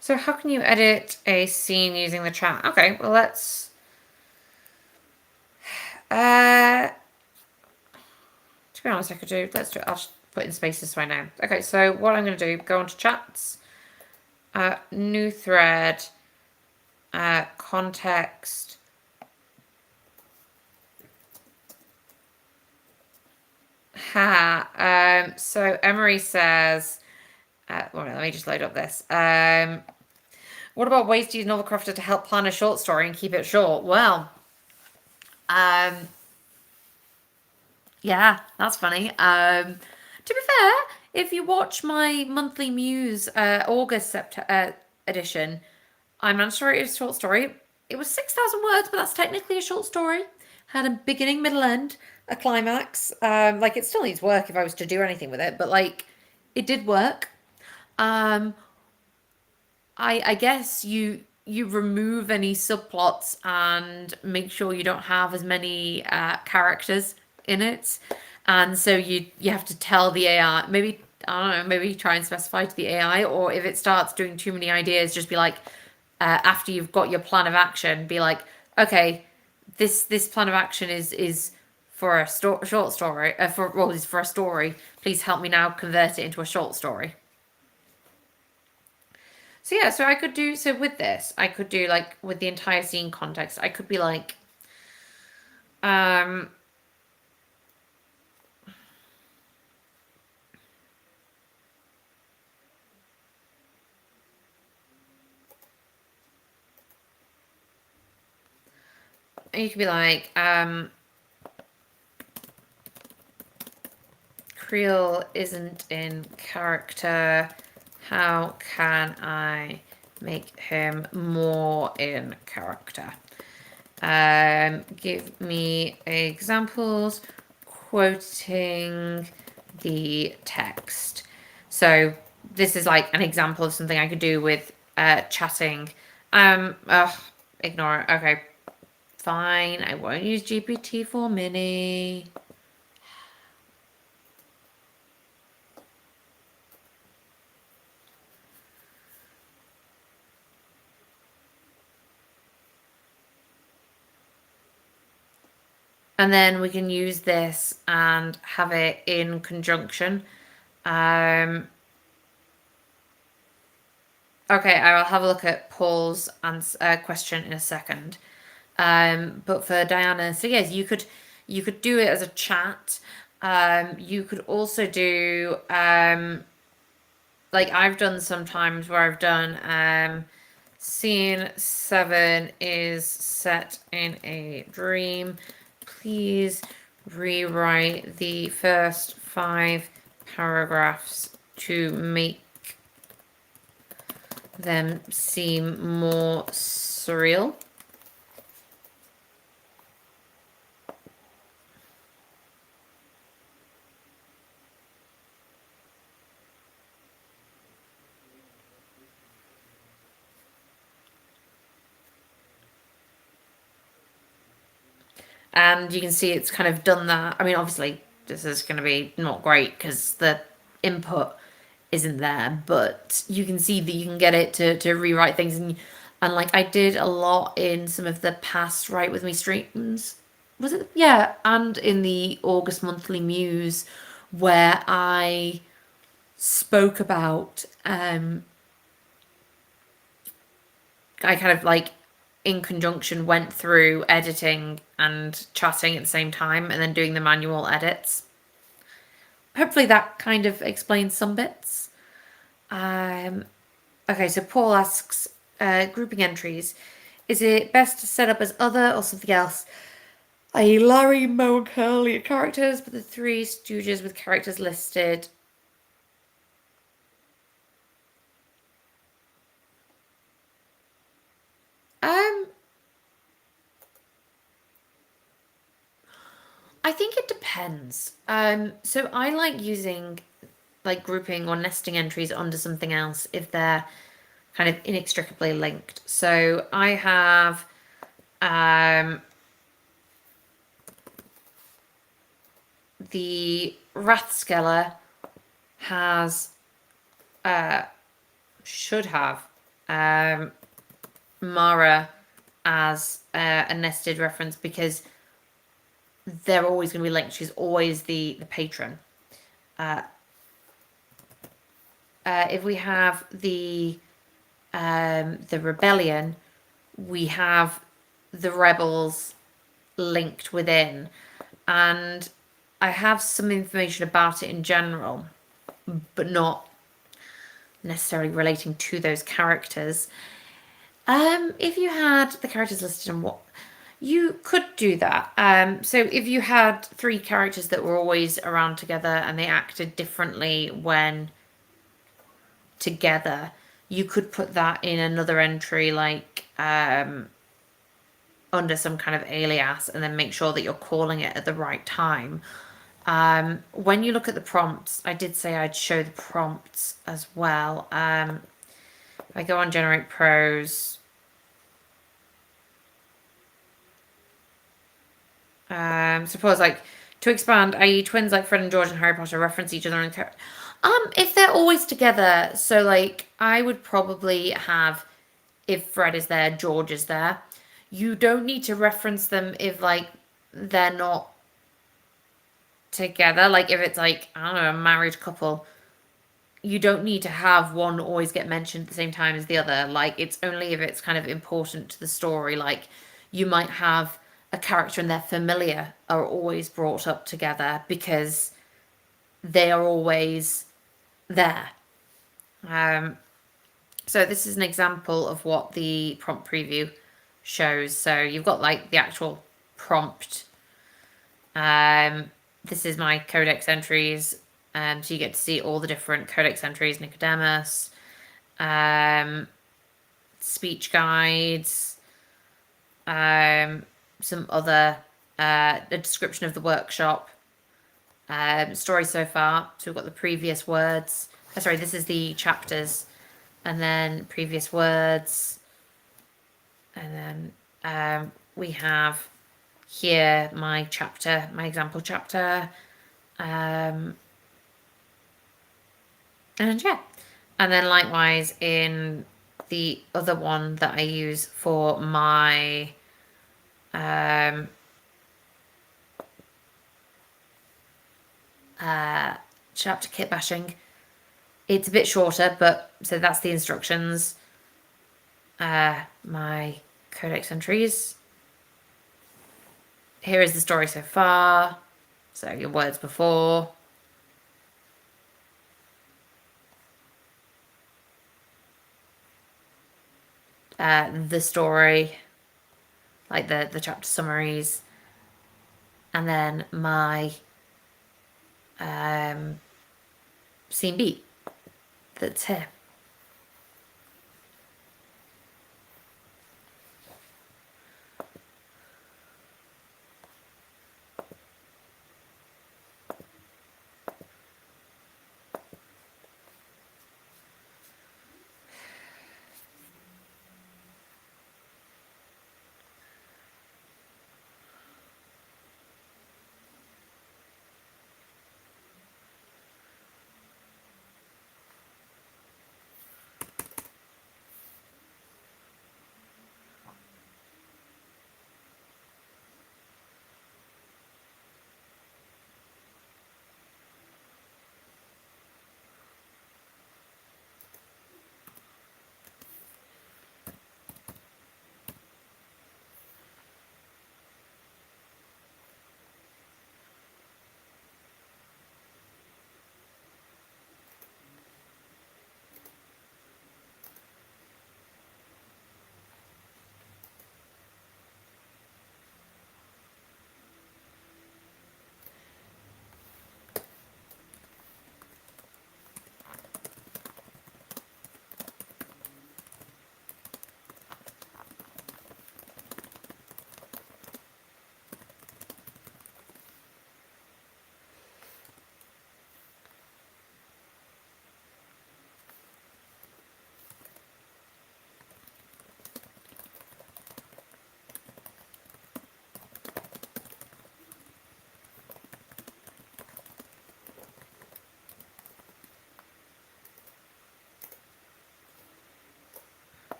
So how can you edit a scene using the chat? Okay, well let's... to be honest, I could do... Let's do it. I'll just put in spaces right now. Okay, so what I'm going to do, go onto chats, new thread, context, so Emery says... well, let me just load up this. What about ways to use Novelcrafter to help plan a short story and keep it short? Well, yeah, that's funny. To be fair, if you watch my monthly Muse August edition, I managed to write a short story. It was 6,000 words, but that's technically a short story. Had a beginning, middle, end, a climax. Like it still needs work if I was to do anything with it, but like it did work. Um, I guess you remove any subplots and make sure you don't have as many characters in it, and so you have to tell the AI, maybe I don't know, maybe try and specify to the AI, or if it starts doing too many ideas, just be like, after you've got your plan of action, be like, okay, this plan of action is for a short story, is for a story. Please help me now convert it into a short story. So yeah, so I could do, so with this, I could do like with the entire scene context, I could be like, um, you could be like, Creel isn't in character. How can I make him more in character? Give me examples quoting the text. So this is like an example of something I could do with chatting. Ignore it. Okay, fine. I won't use GPT-4 Mini. And then we can use this and have it in conjunction. Okay, I'll have a look at Paul's question in a second. But for Diana, so yes, you could do it as a chat. You could also do like I've done sometimes where I've done scene 7 is set in a dream. Please rewrite the first 5 paragraphs to make them seem more surreal. And you can see it's kind of done that. I mean, obviously, this is going to be not great because the input isn't there, but you can see that you can get it to rewrite things. And like I did a lot in some of the past Write With Me streams. Was it? Yeah. And in the August monthly Muse, where I spoke about, I kind of like in conjunction went through editing and chatting at the same time and then doing the manual edits. Hopefully that kind of explains some bits. Okay, so Paul asks, grouping entries. Is it best to set up as other or something else? I.e. Larry, Moe and Curly are characters, but the 3 Stooges with characters listed. I think it depends. So I like using like grouping or nesting entries onto something else if they're kind of inextricably linked. So I have the Rathskeller has should have Mara as a nested reference because they're always going to be linked. She's always the patron. If we have the rebellion, we have the rebels linked within, and I have some information about it in general, but not necessarily relating to those characters. If you had the characters listed and what You could do that. So if you had 3 characters that were always around together and they acted differently when together, you could put that in another entry, like under some kind of alias, and then make sure that you're calling it at the right time. When you look at the prompts, I did say I'd show the prompts as well. If I go on generate prose, suppose like to expand, i.e. twins like Fred and George and Harry Potter reference each other in if they're always together. So like I would probably have, if Fred is there, George is there. You don't need to reference them if like they're not together. Like if it's like, I don't know, a married couple, you don't need to have one always get mentioned at the same time as the other. Like it's only if it's kind of important to the story. Like you might have a character and their familiar are always brought up together because they are always there. So this is an example of what the prompt preview shows. So you've got like the actual prompt. This is my codex entries. So you get to see all the different codex entries, Nicodemus, speech guides, some other, a description of the workshop, story so far. So we've got the previous words. Oh, sorry, this is the chapters, and then previous words, and then we have here my chapter, my example chapter, and yeah, and then likewise in the other one that I use for my chapter kit bashing, it's a bit shorter, but so that's the instructions. My codex entries. Here is the story so far. So your words before. The story, like the chapter summaries, and then my scene beat that's here.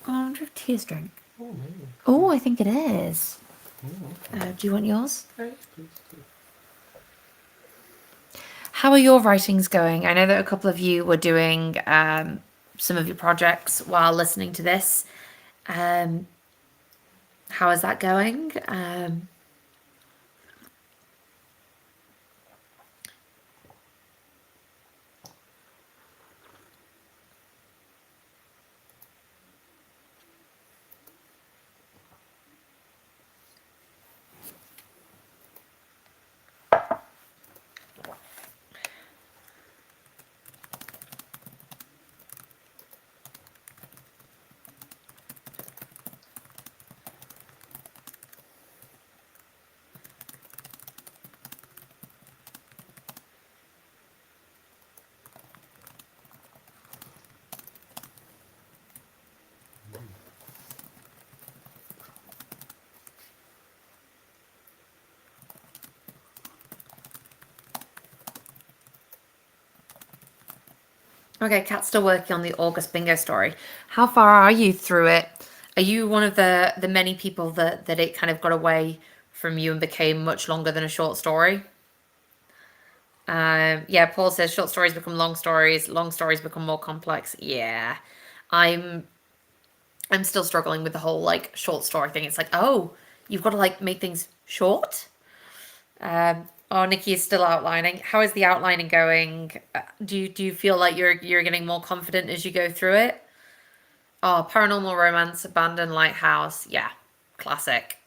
I wonder if tea's drink. Oh, maybe. Oh, I think it is. Oh, okay. Do you want yours? Yes, please do. How are your writings going? I know that a couple of you were doing some of your projects while listening to this. How is that going? Okay, Kat's still working on the August bingo story. How far are you through it? Are you one of the many people that it kind of got away from you and became much longer than a short story? Yeah, Paul says short stories become long stories become more complex. Yeah. I'm I'm still struggling with the whole like short story thing. It's like, oh, you've got to like make things short. Oh, Nikki is still outlining. How is the outlining going? Do you feel like you're getting more confident as you go through it? Oh, paranormal romance, abandoned lighthouse. Yeah, classic.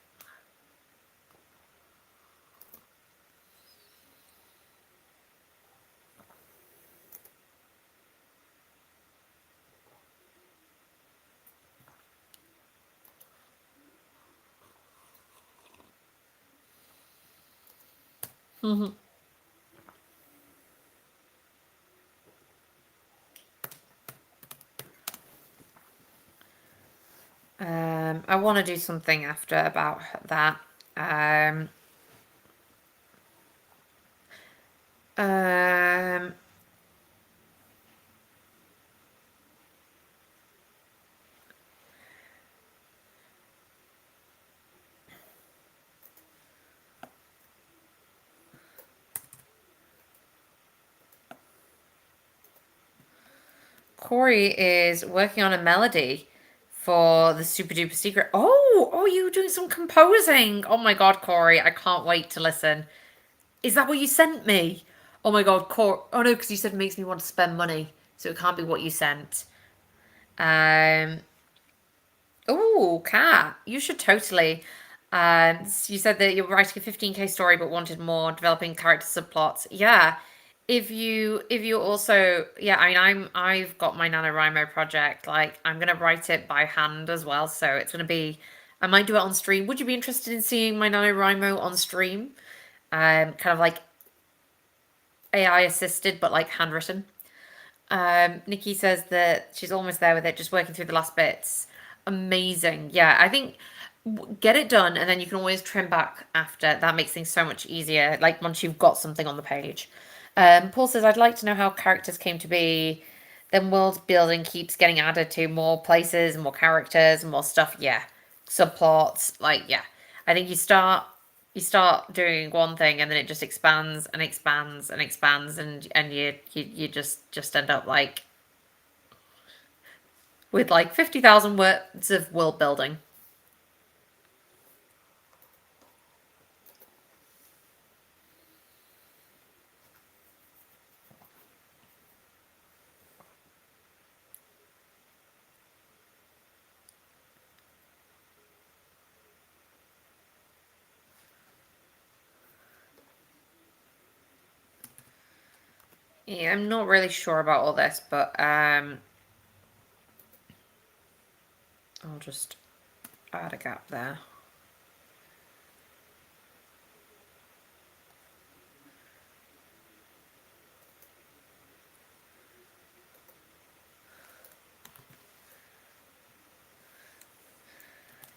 I want to do something after about that. Um, um, Corey is working on a melody for the Super Duper Secret. Oh, you're doing some composing. Oh my God, Corey, I can't wait to listen. Is that what you sent me? Oh my God, Corey. Oh no, because you said it makes me want to spend money, so it can't be what you sent. Um, Oh, Kat, you should totally. You said that you're writing a 15K story but wanted more, developing character subplots. Yeah. If you also yeah, I mean I've got my NaNoWriMo project. Like I'm gonna write it by hand as well. So it's gonna be I might do it on stream. Would you be interested in seeing my NaNoWriMo on stream? Kind of like AI assisted but like handwritten. Nikki says that she's almost there with it, just working through the last bits. Amazing. Yeah, I think get it done and then you can always trim back after. That makes things so much easier, like once you've got something on the page. Paul says, I'd like to know how characters came to be. Then world building keeps getting added to more places, more characters, more stuff. Yeah. Subplots. Like, yeah. I think you start doing one thing and then it just expands and expands and expands and you just end up like with like 50,000 words of world building. Yeah, I'm not really sure about all this, but I'll just add a gap there.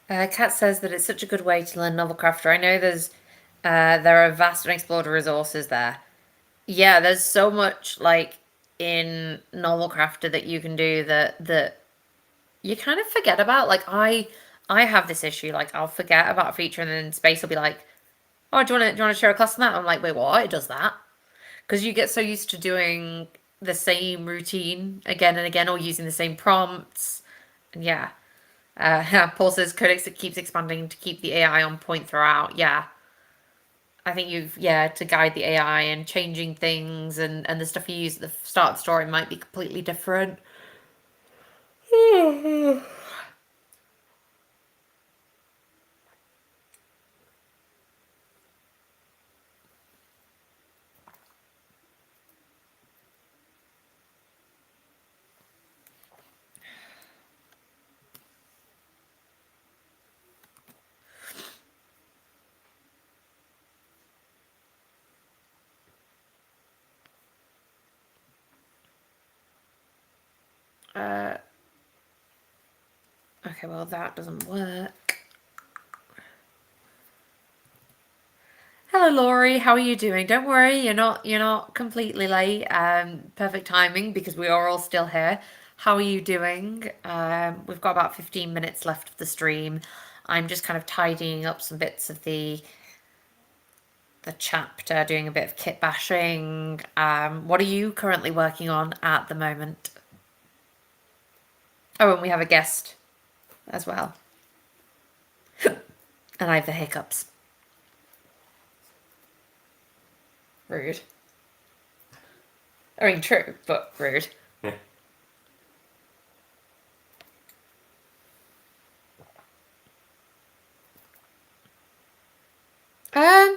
Kat says that it's such a good way to learn Novelcrafter. I know there are vast unexplored resources there. Yeah, there's so much like in Novelcrafter that you can do that you kind of forget about. Like I have this issue. Like I'll forget about a feature and then Space will be like, "Oh, do you want to share a class on that?" I'm like, "Wait, what? It does that?" Because you get so used to doing the same routine again and again, or using the same prompts. And yeah, Paul says Codex keeps expanding to keep the AI on point throughout. Yeah, I think to guide the AI and changing things and the stuff you use at the start of the story might be completely different. Uh, okay, well that doesn't work. Hello, Hello, Laurie. How are you doing? Don't worry, you're not completely late. Perfect timing because we are all still here. How are you doing? We've got about 15 minutes left of the stream. I'm just kind of tidying up some bits of the chapter, doing a bit of kit bashing. What are you currently working on at the moment? Oh, and we have a guest as well. And I have the hiccups. Rude. I mean, true, but rude. Um,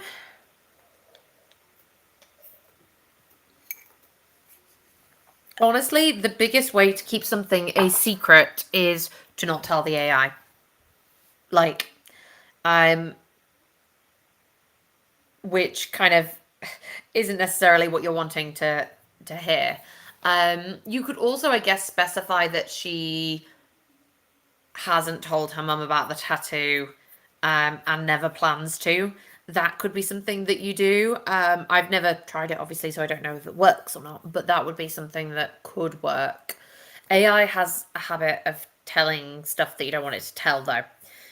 Honestly, the biggest way to keep something a secret is to not tell the AI. Like, um, which kind of isn't necessarily what you're wanting to hear. You could also, I guess, specify that she hasn't told her mum about the tattoo, and never plans to. That could be something that you do. I've never tried it, obviously, so I don't know if it works or not, but that would be something that could work. AI has a habit of telling stuff that you don't want it to tell, though.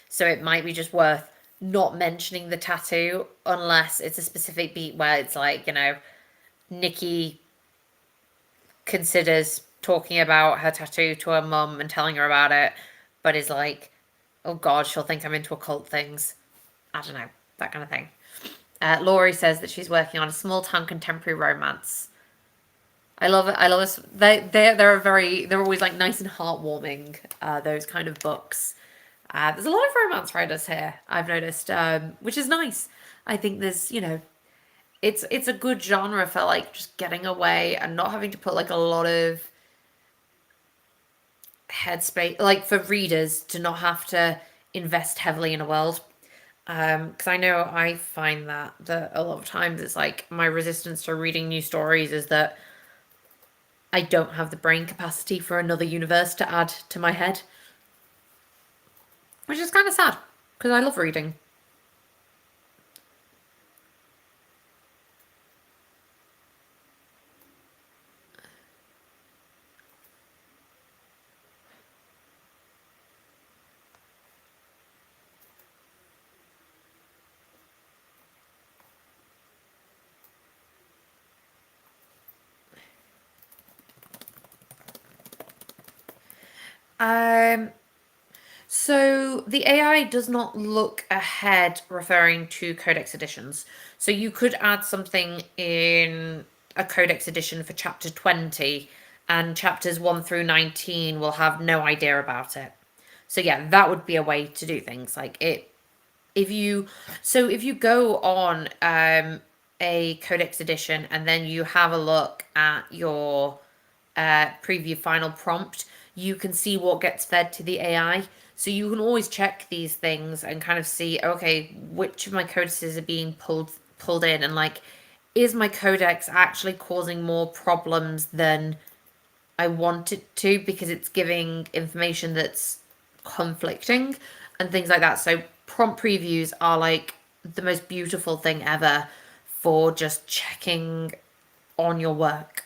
So it might be just worth not mentioning the tattoo unless it's a specific beat where it's like, Nikki considers talking about her tattoo to her mum and telling her about it, but is like, oh God, she'll think I'm into occult things. I don't know, that kind of thing. Laurie says that she's working on a small town contemporary romance. I love it. I love this. They're always like nice and heartwarming. Those kind of books. There's a lot of romance writers here, I've noticed, which is nice. I think it's a good genre for like just getting away and not having to put like a lot of headspace, like for readers to not have to invest heavily in a world. Because I know I find that a lot of times it's like my resistance to reading new stories is that I don't have the brain capacity for another universe to add to my head, which is kind of sad because I love reading. Um, so the AI does not look ahead referring to codex editions. So you could add something in a codex edition for chapter 20, and chapters 1 through 19 will have no idea about it. So yeah, that would be a way to do things. Like it if you if you go on a codex edition and then you have a look at your preview final prompt, you can see what gets fed to the AI. So you can always check these things and kind of see, okay, which of my codices are being pulled in, and like, is my codex actually causing more problems than I want it to because it's giving information that's conflicting and things like that. So prompt previews are like the most beautiful thing ever for just checking on your work.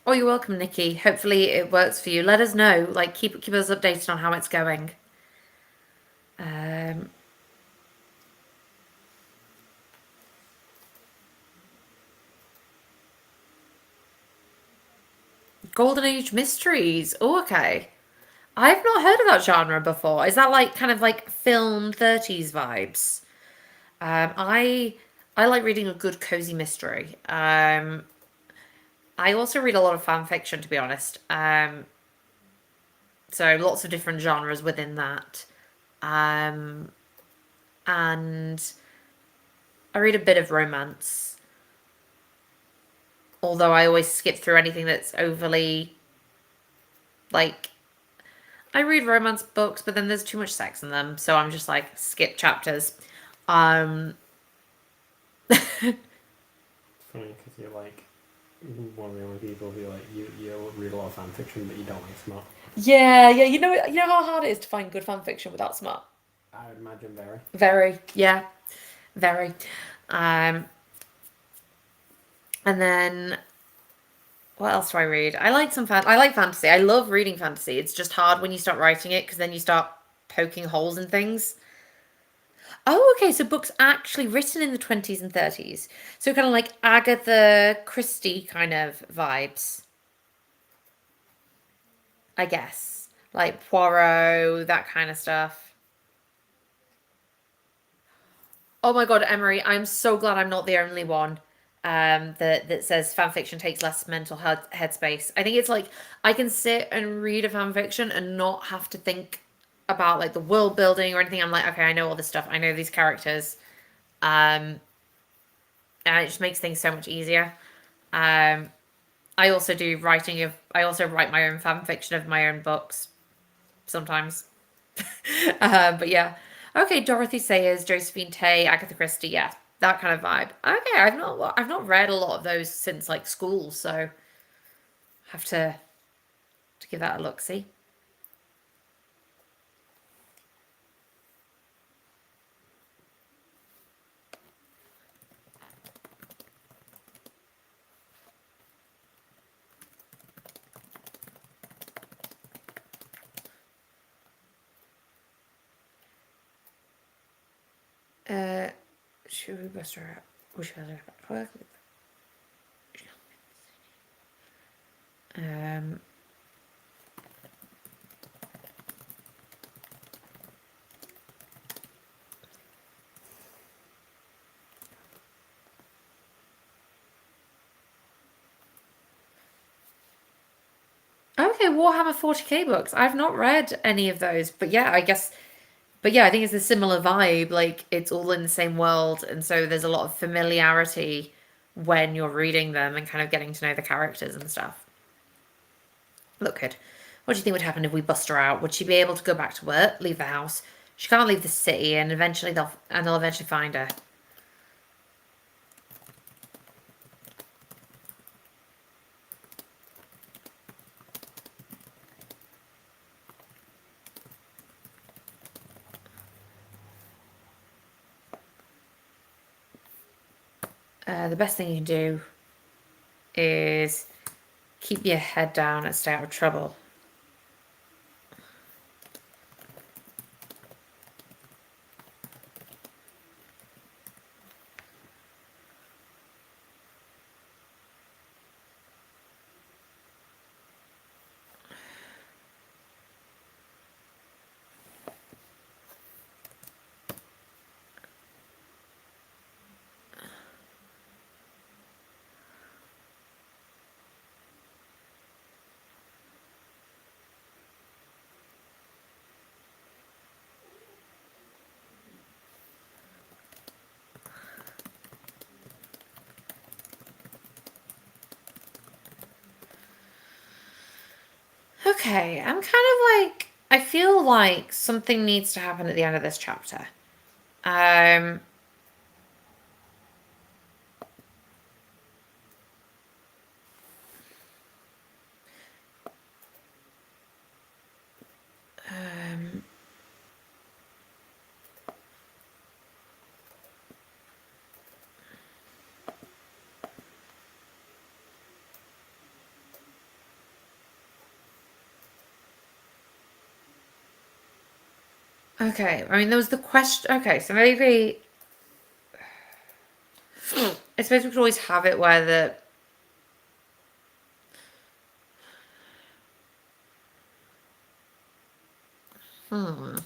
Oh, you're welcome, Nikki. Hopefully it works for you. Let us know. Like keep us updated on how it's going. Um, Golden Age mysteries. Oh, okay. I've not heard of that genre before. Is that like kind of like film 30s vibes? I like reading a good cozy mystery. I also read a lot of fan fiction, to be honest. So lots of different genres within that. Um, and I read a bit of romance, although I always skip through anything that's overly like. I read romance books, but then there's too much sex in them, so I'm just like skip chapters. Um, It's funny because you're like one of the only people who like you read a lot of fan fiction, but you don't like smut. yeah, yeah. You know how hard it is to find good fan fiction without smart. I would imagine very. Very, yeah, very. Um, and then what else do I read? I like I like fantasy. I love reading fantasy. It's just hard when you start writing it because then you start poking holes in things. Oh, okay. So books actually written in the 20s and 30s. So kind of like Agatha Christie kind of vibes, I guess. Like Poirot, that kind of stuff. Oh my God, Emery, I'm so glad I'm not the only one that says fan fiction takes less mental headspace. I think it's like I can sit and read a fan fiction and not have to think about like the world building or anything. I'm like, okay, I know all this stuff. I know these characters. Um, and it just makes things so much easier. Um, I also do writing of. I also write my own fan fiction of my own books sometimes. But yeah, okay. Dorothy Sayers, Josephine Tay, Agatha Christie. Yeah, that kind of vibe. Okay, I've not read a lot of those since like school, so have to give that a look. See. Uh, should we bust her out? We should have back to work. Um. Okay, Warhammer 40K books. I've not read any of those, but yeah, I guess. But yeah, I think it's a similar vibe. Like it's all in the same world, and so there's a lot of familiarity when you're reading them and kind of getting to know the characters and stuff. Look good. What do you think would happen if we bust her out? Would she be able to go back to work, leave the house? She can't leave the city, and they'll eventually find her. The best thing you can do is keep your head down and stay out of trouble. Okay, I'm kind of like I feel like something needs to happen at the end of this chapter. Um, um, okay, I mean there was the question. Okay, so maybe I suppose we could always have it where the hmm.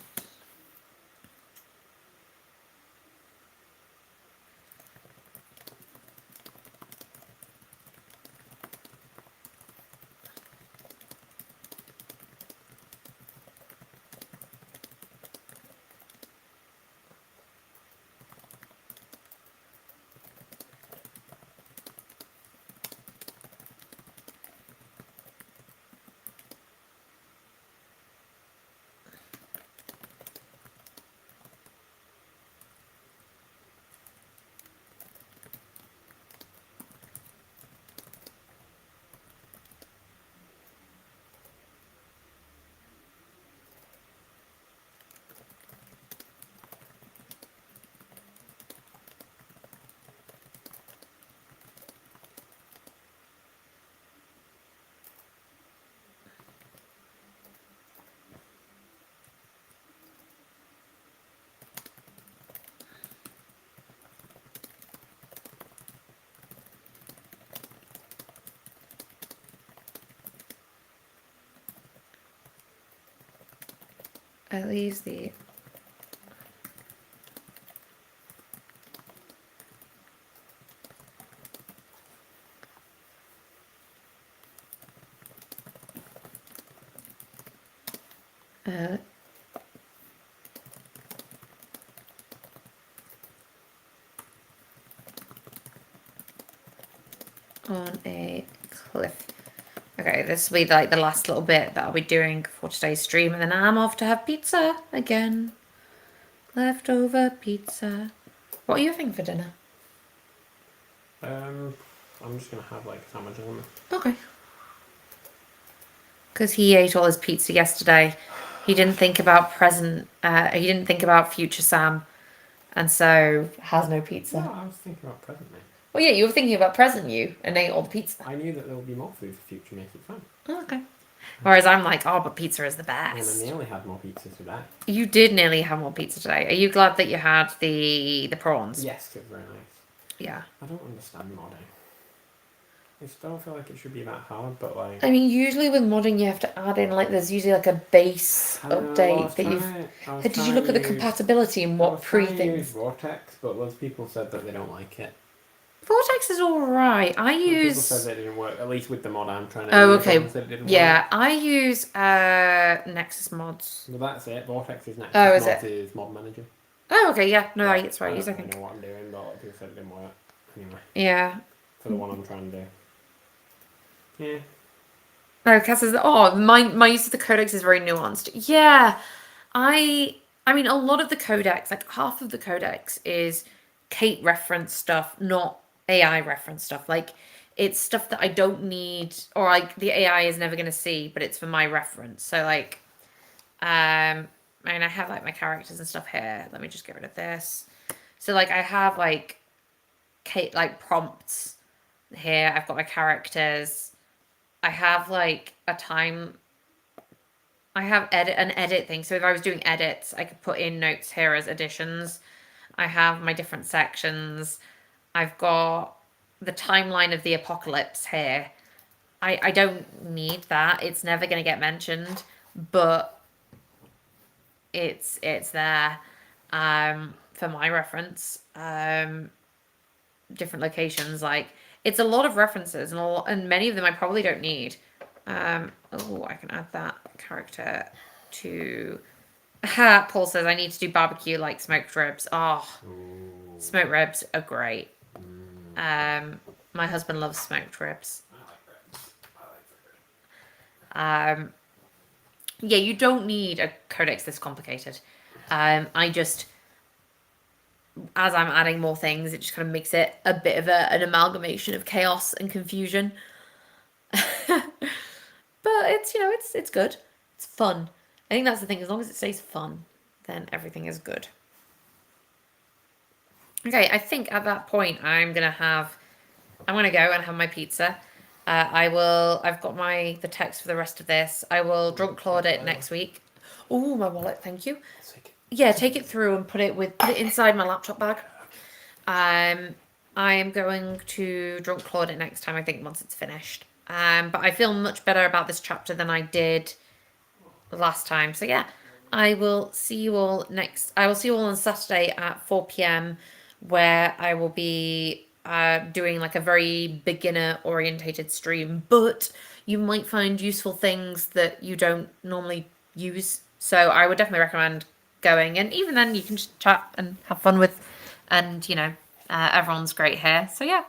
It leaves the on a cliff. Okay, this will be like the last little bit that I'll be doing for today's stream, and then I'm off to have pizza again. Leftover pizza. What are you having for dinner? I'm just gonna have like a sandwich or something. Okay. Because he ate all his pizza yesterday. He didn't think about he didn't think about future Sam, and so has no pizza. No, I was thinking about present me. Well, yeah, you were thinking about present you and ate all the pizza. I knew that there would be more food for future me. It's fine. Oh, okay. Whereas I'm like, oh, but pizza is the And best. I nearly had more pizza today. You did nearly have more pizza today. Are you glad that you had the prawns? Yes, it was very nice. Yeah. I don't understand modding. I still feel like it should be that hard, but like. I mean, usually with modding, you have to add in like there's usually like a base update that you've. Did you look at the compatibility and what pre things? I use Vortex, but loads of people said that they don't like it. Vortex is alright. I use. People said it didn't work, at least with the mod I'm trying to Oh, use. okay. Yeah, I use Nexus mods. Well, that's it. Vortex is Nexus. Oh, is mods it? is Mod Manager. Oh, okay. Yeah. No, Yeah, that's right. I don't think. know what I'm doing, but people said it didn't work. Anyway. Yeah. For the one I'm trying to do. Yeah. No, Cass says, oh, my use of the codex is very nuanced. Yeah, I mean, a lot of the codex, like half of the codex is Kate reference stuff, not AI reference stuff. Like, it's stuff that I don't need, or like the AI is never going to see, but it's for my reference. So, like, I mean, I have like my characters and stuff here. Let me just get rid of this. So, like, I have like Kate, like prompts here. I've got my characters. I have like a time. I have an edit thing. So if I was doing edits, I could put in notes here as additions. I have my different sections. I've got the timeline of the apocalypse here. I don't need that. It's never going to get mentioned, but it's there for my reference. Different locations, like it's a lot of references, and many of them I probably don't need. Oh, I can add that character to. Paul says I need to do barbecue like smoked ribs. Oh, Ooh. smoked ribs are great. My husband loves smoked ribs. Yeah, you don't need a codex this complicated. I just, as I'm adding more things, it just kind of makes it a bit of an amalgamation of chaos and confusion. But it's, it's good. It's fun. I think that's the thing. As long as it stays fun, then everything is good. Okay, I think at that point I'm gonna go and have my pizza. I've got the text for the rest of this. I will drunk Claude it next week. Oh, my wallet, thank you. Yeah, take it through and put it inside my laptop bag. I am going to drunk Claude it next time, I think, once it's finished. But I feel much better about this chapter than I did last time. So yeah, I will see you all on Saturday at 4 p.m. where I will be doing like a very beginner orientated stream, but you might find useful things that you don't normally use. So I would definitely recommend going, and even then you can just chat and have fun with, and everyone's great here. So yeah,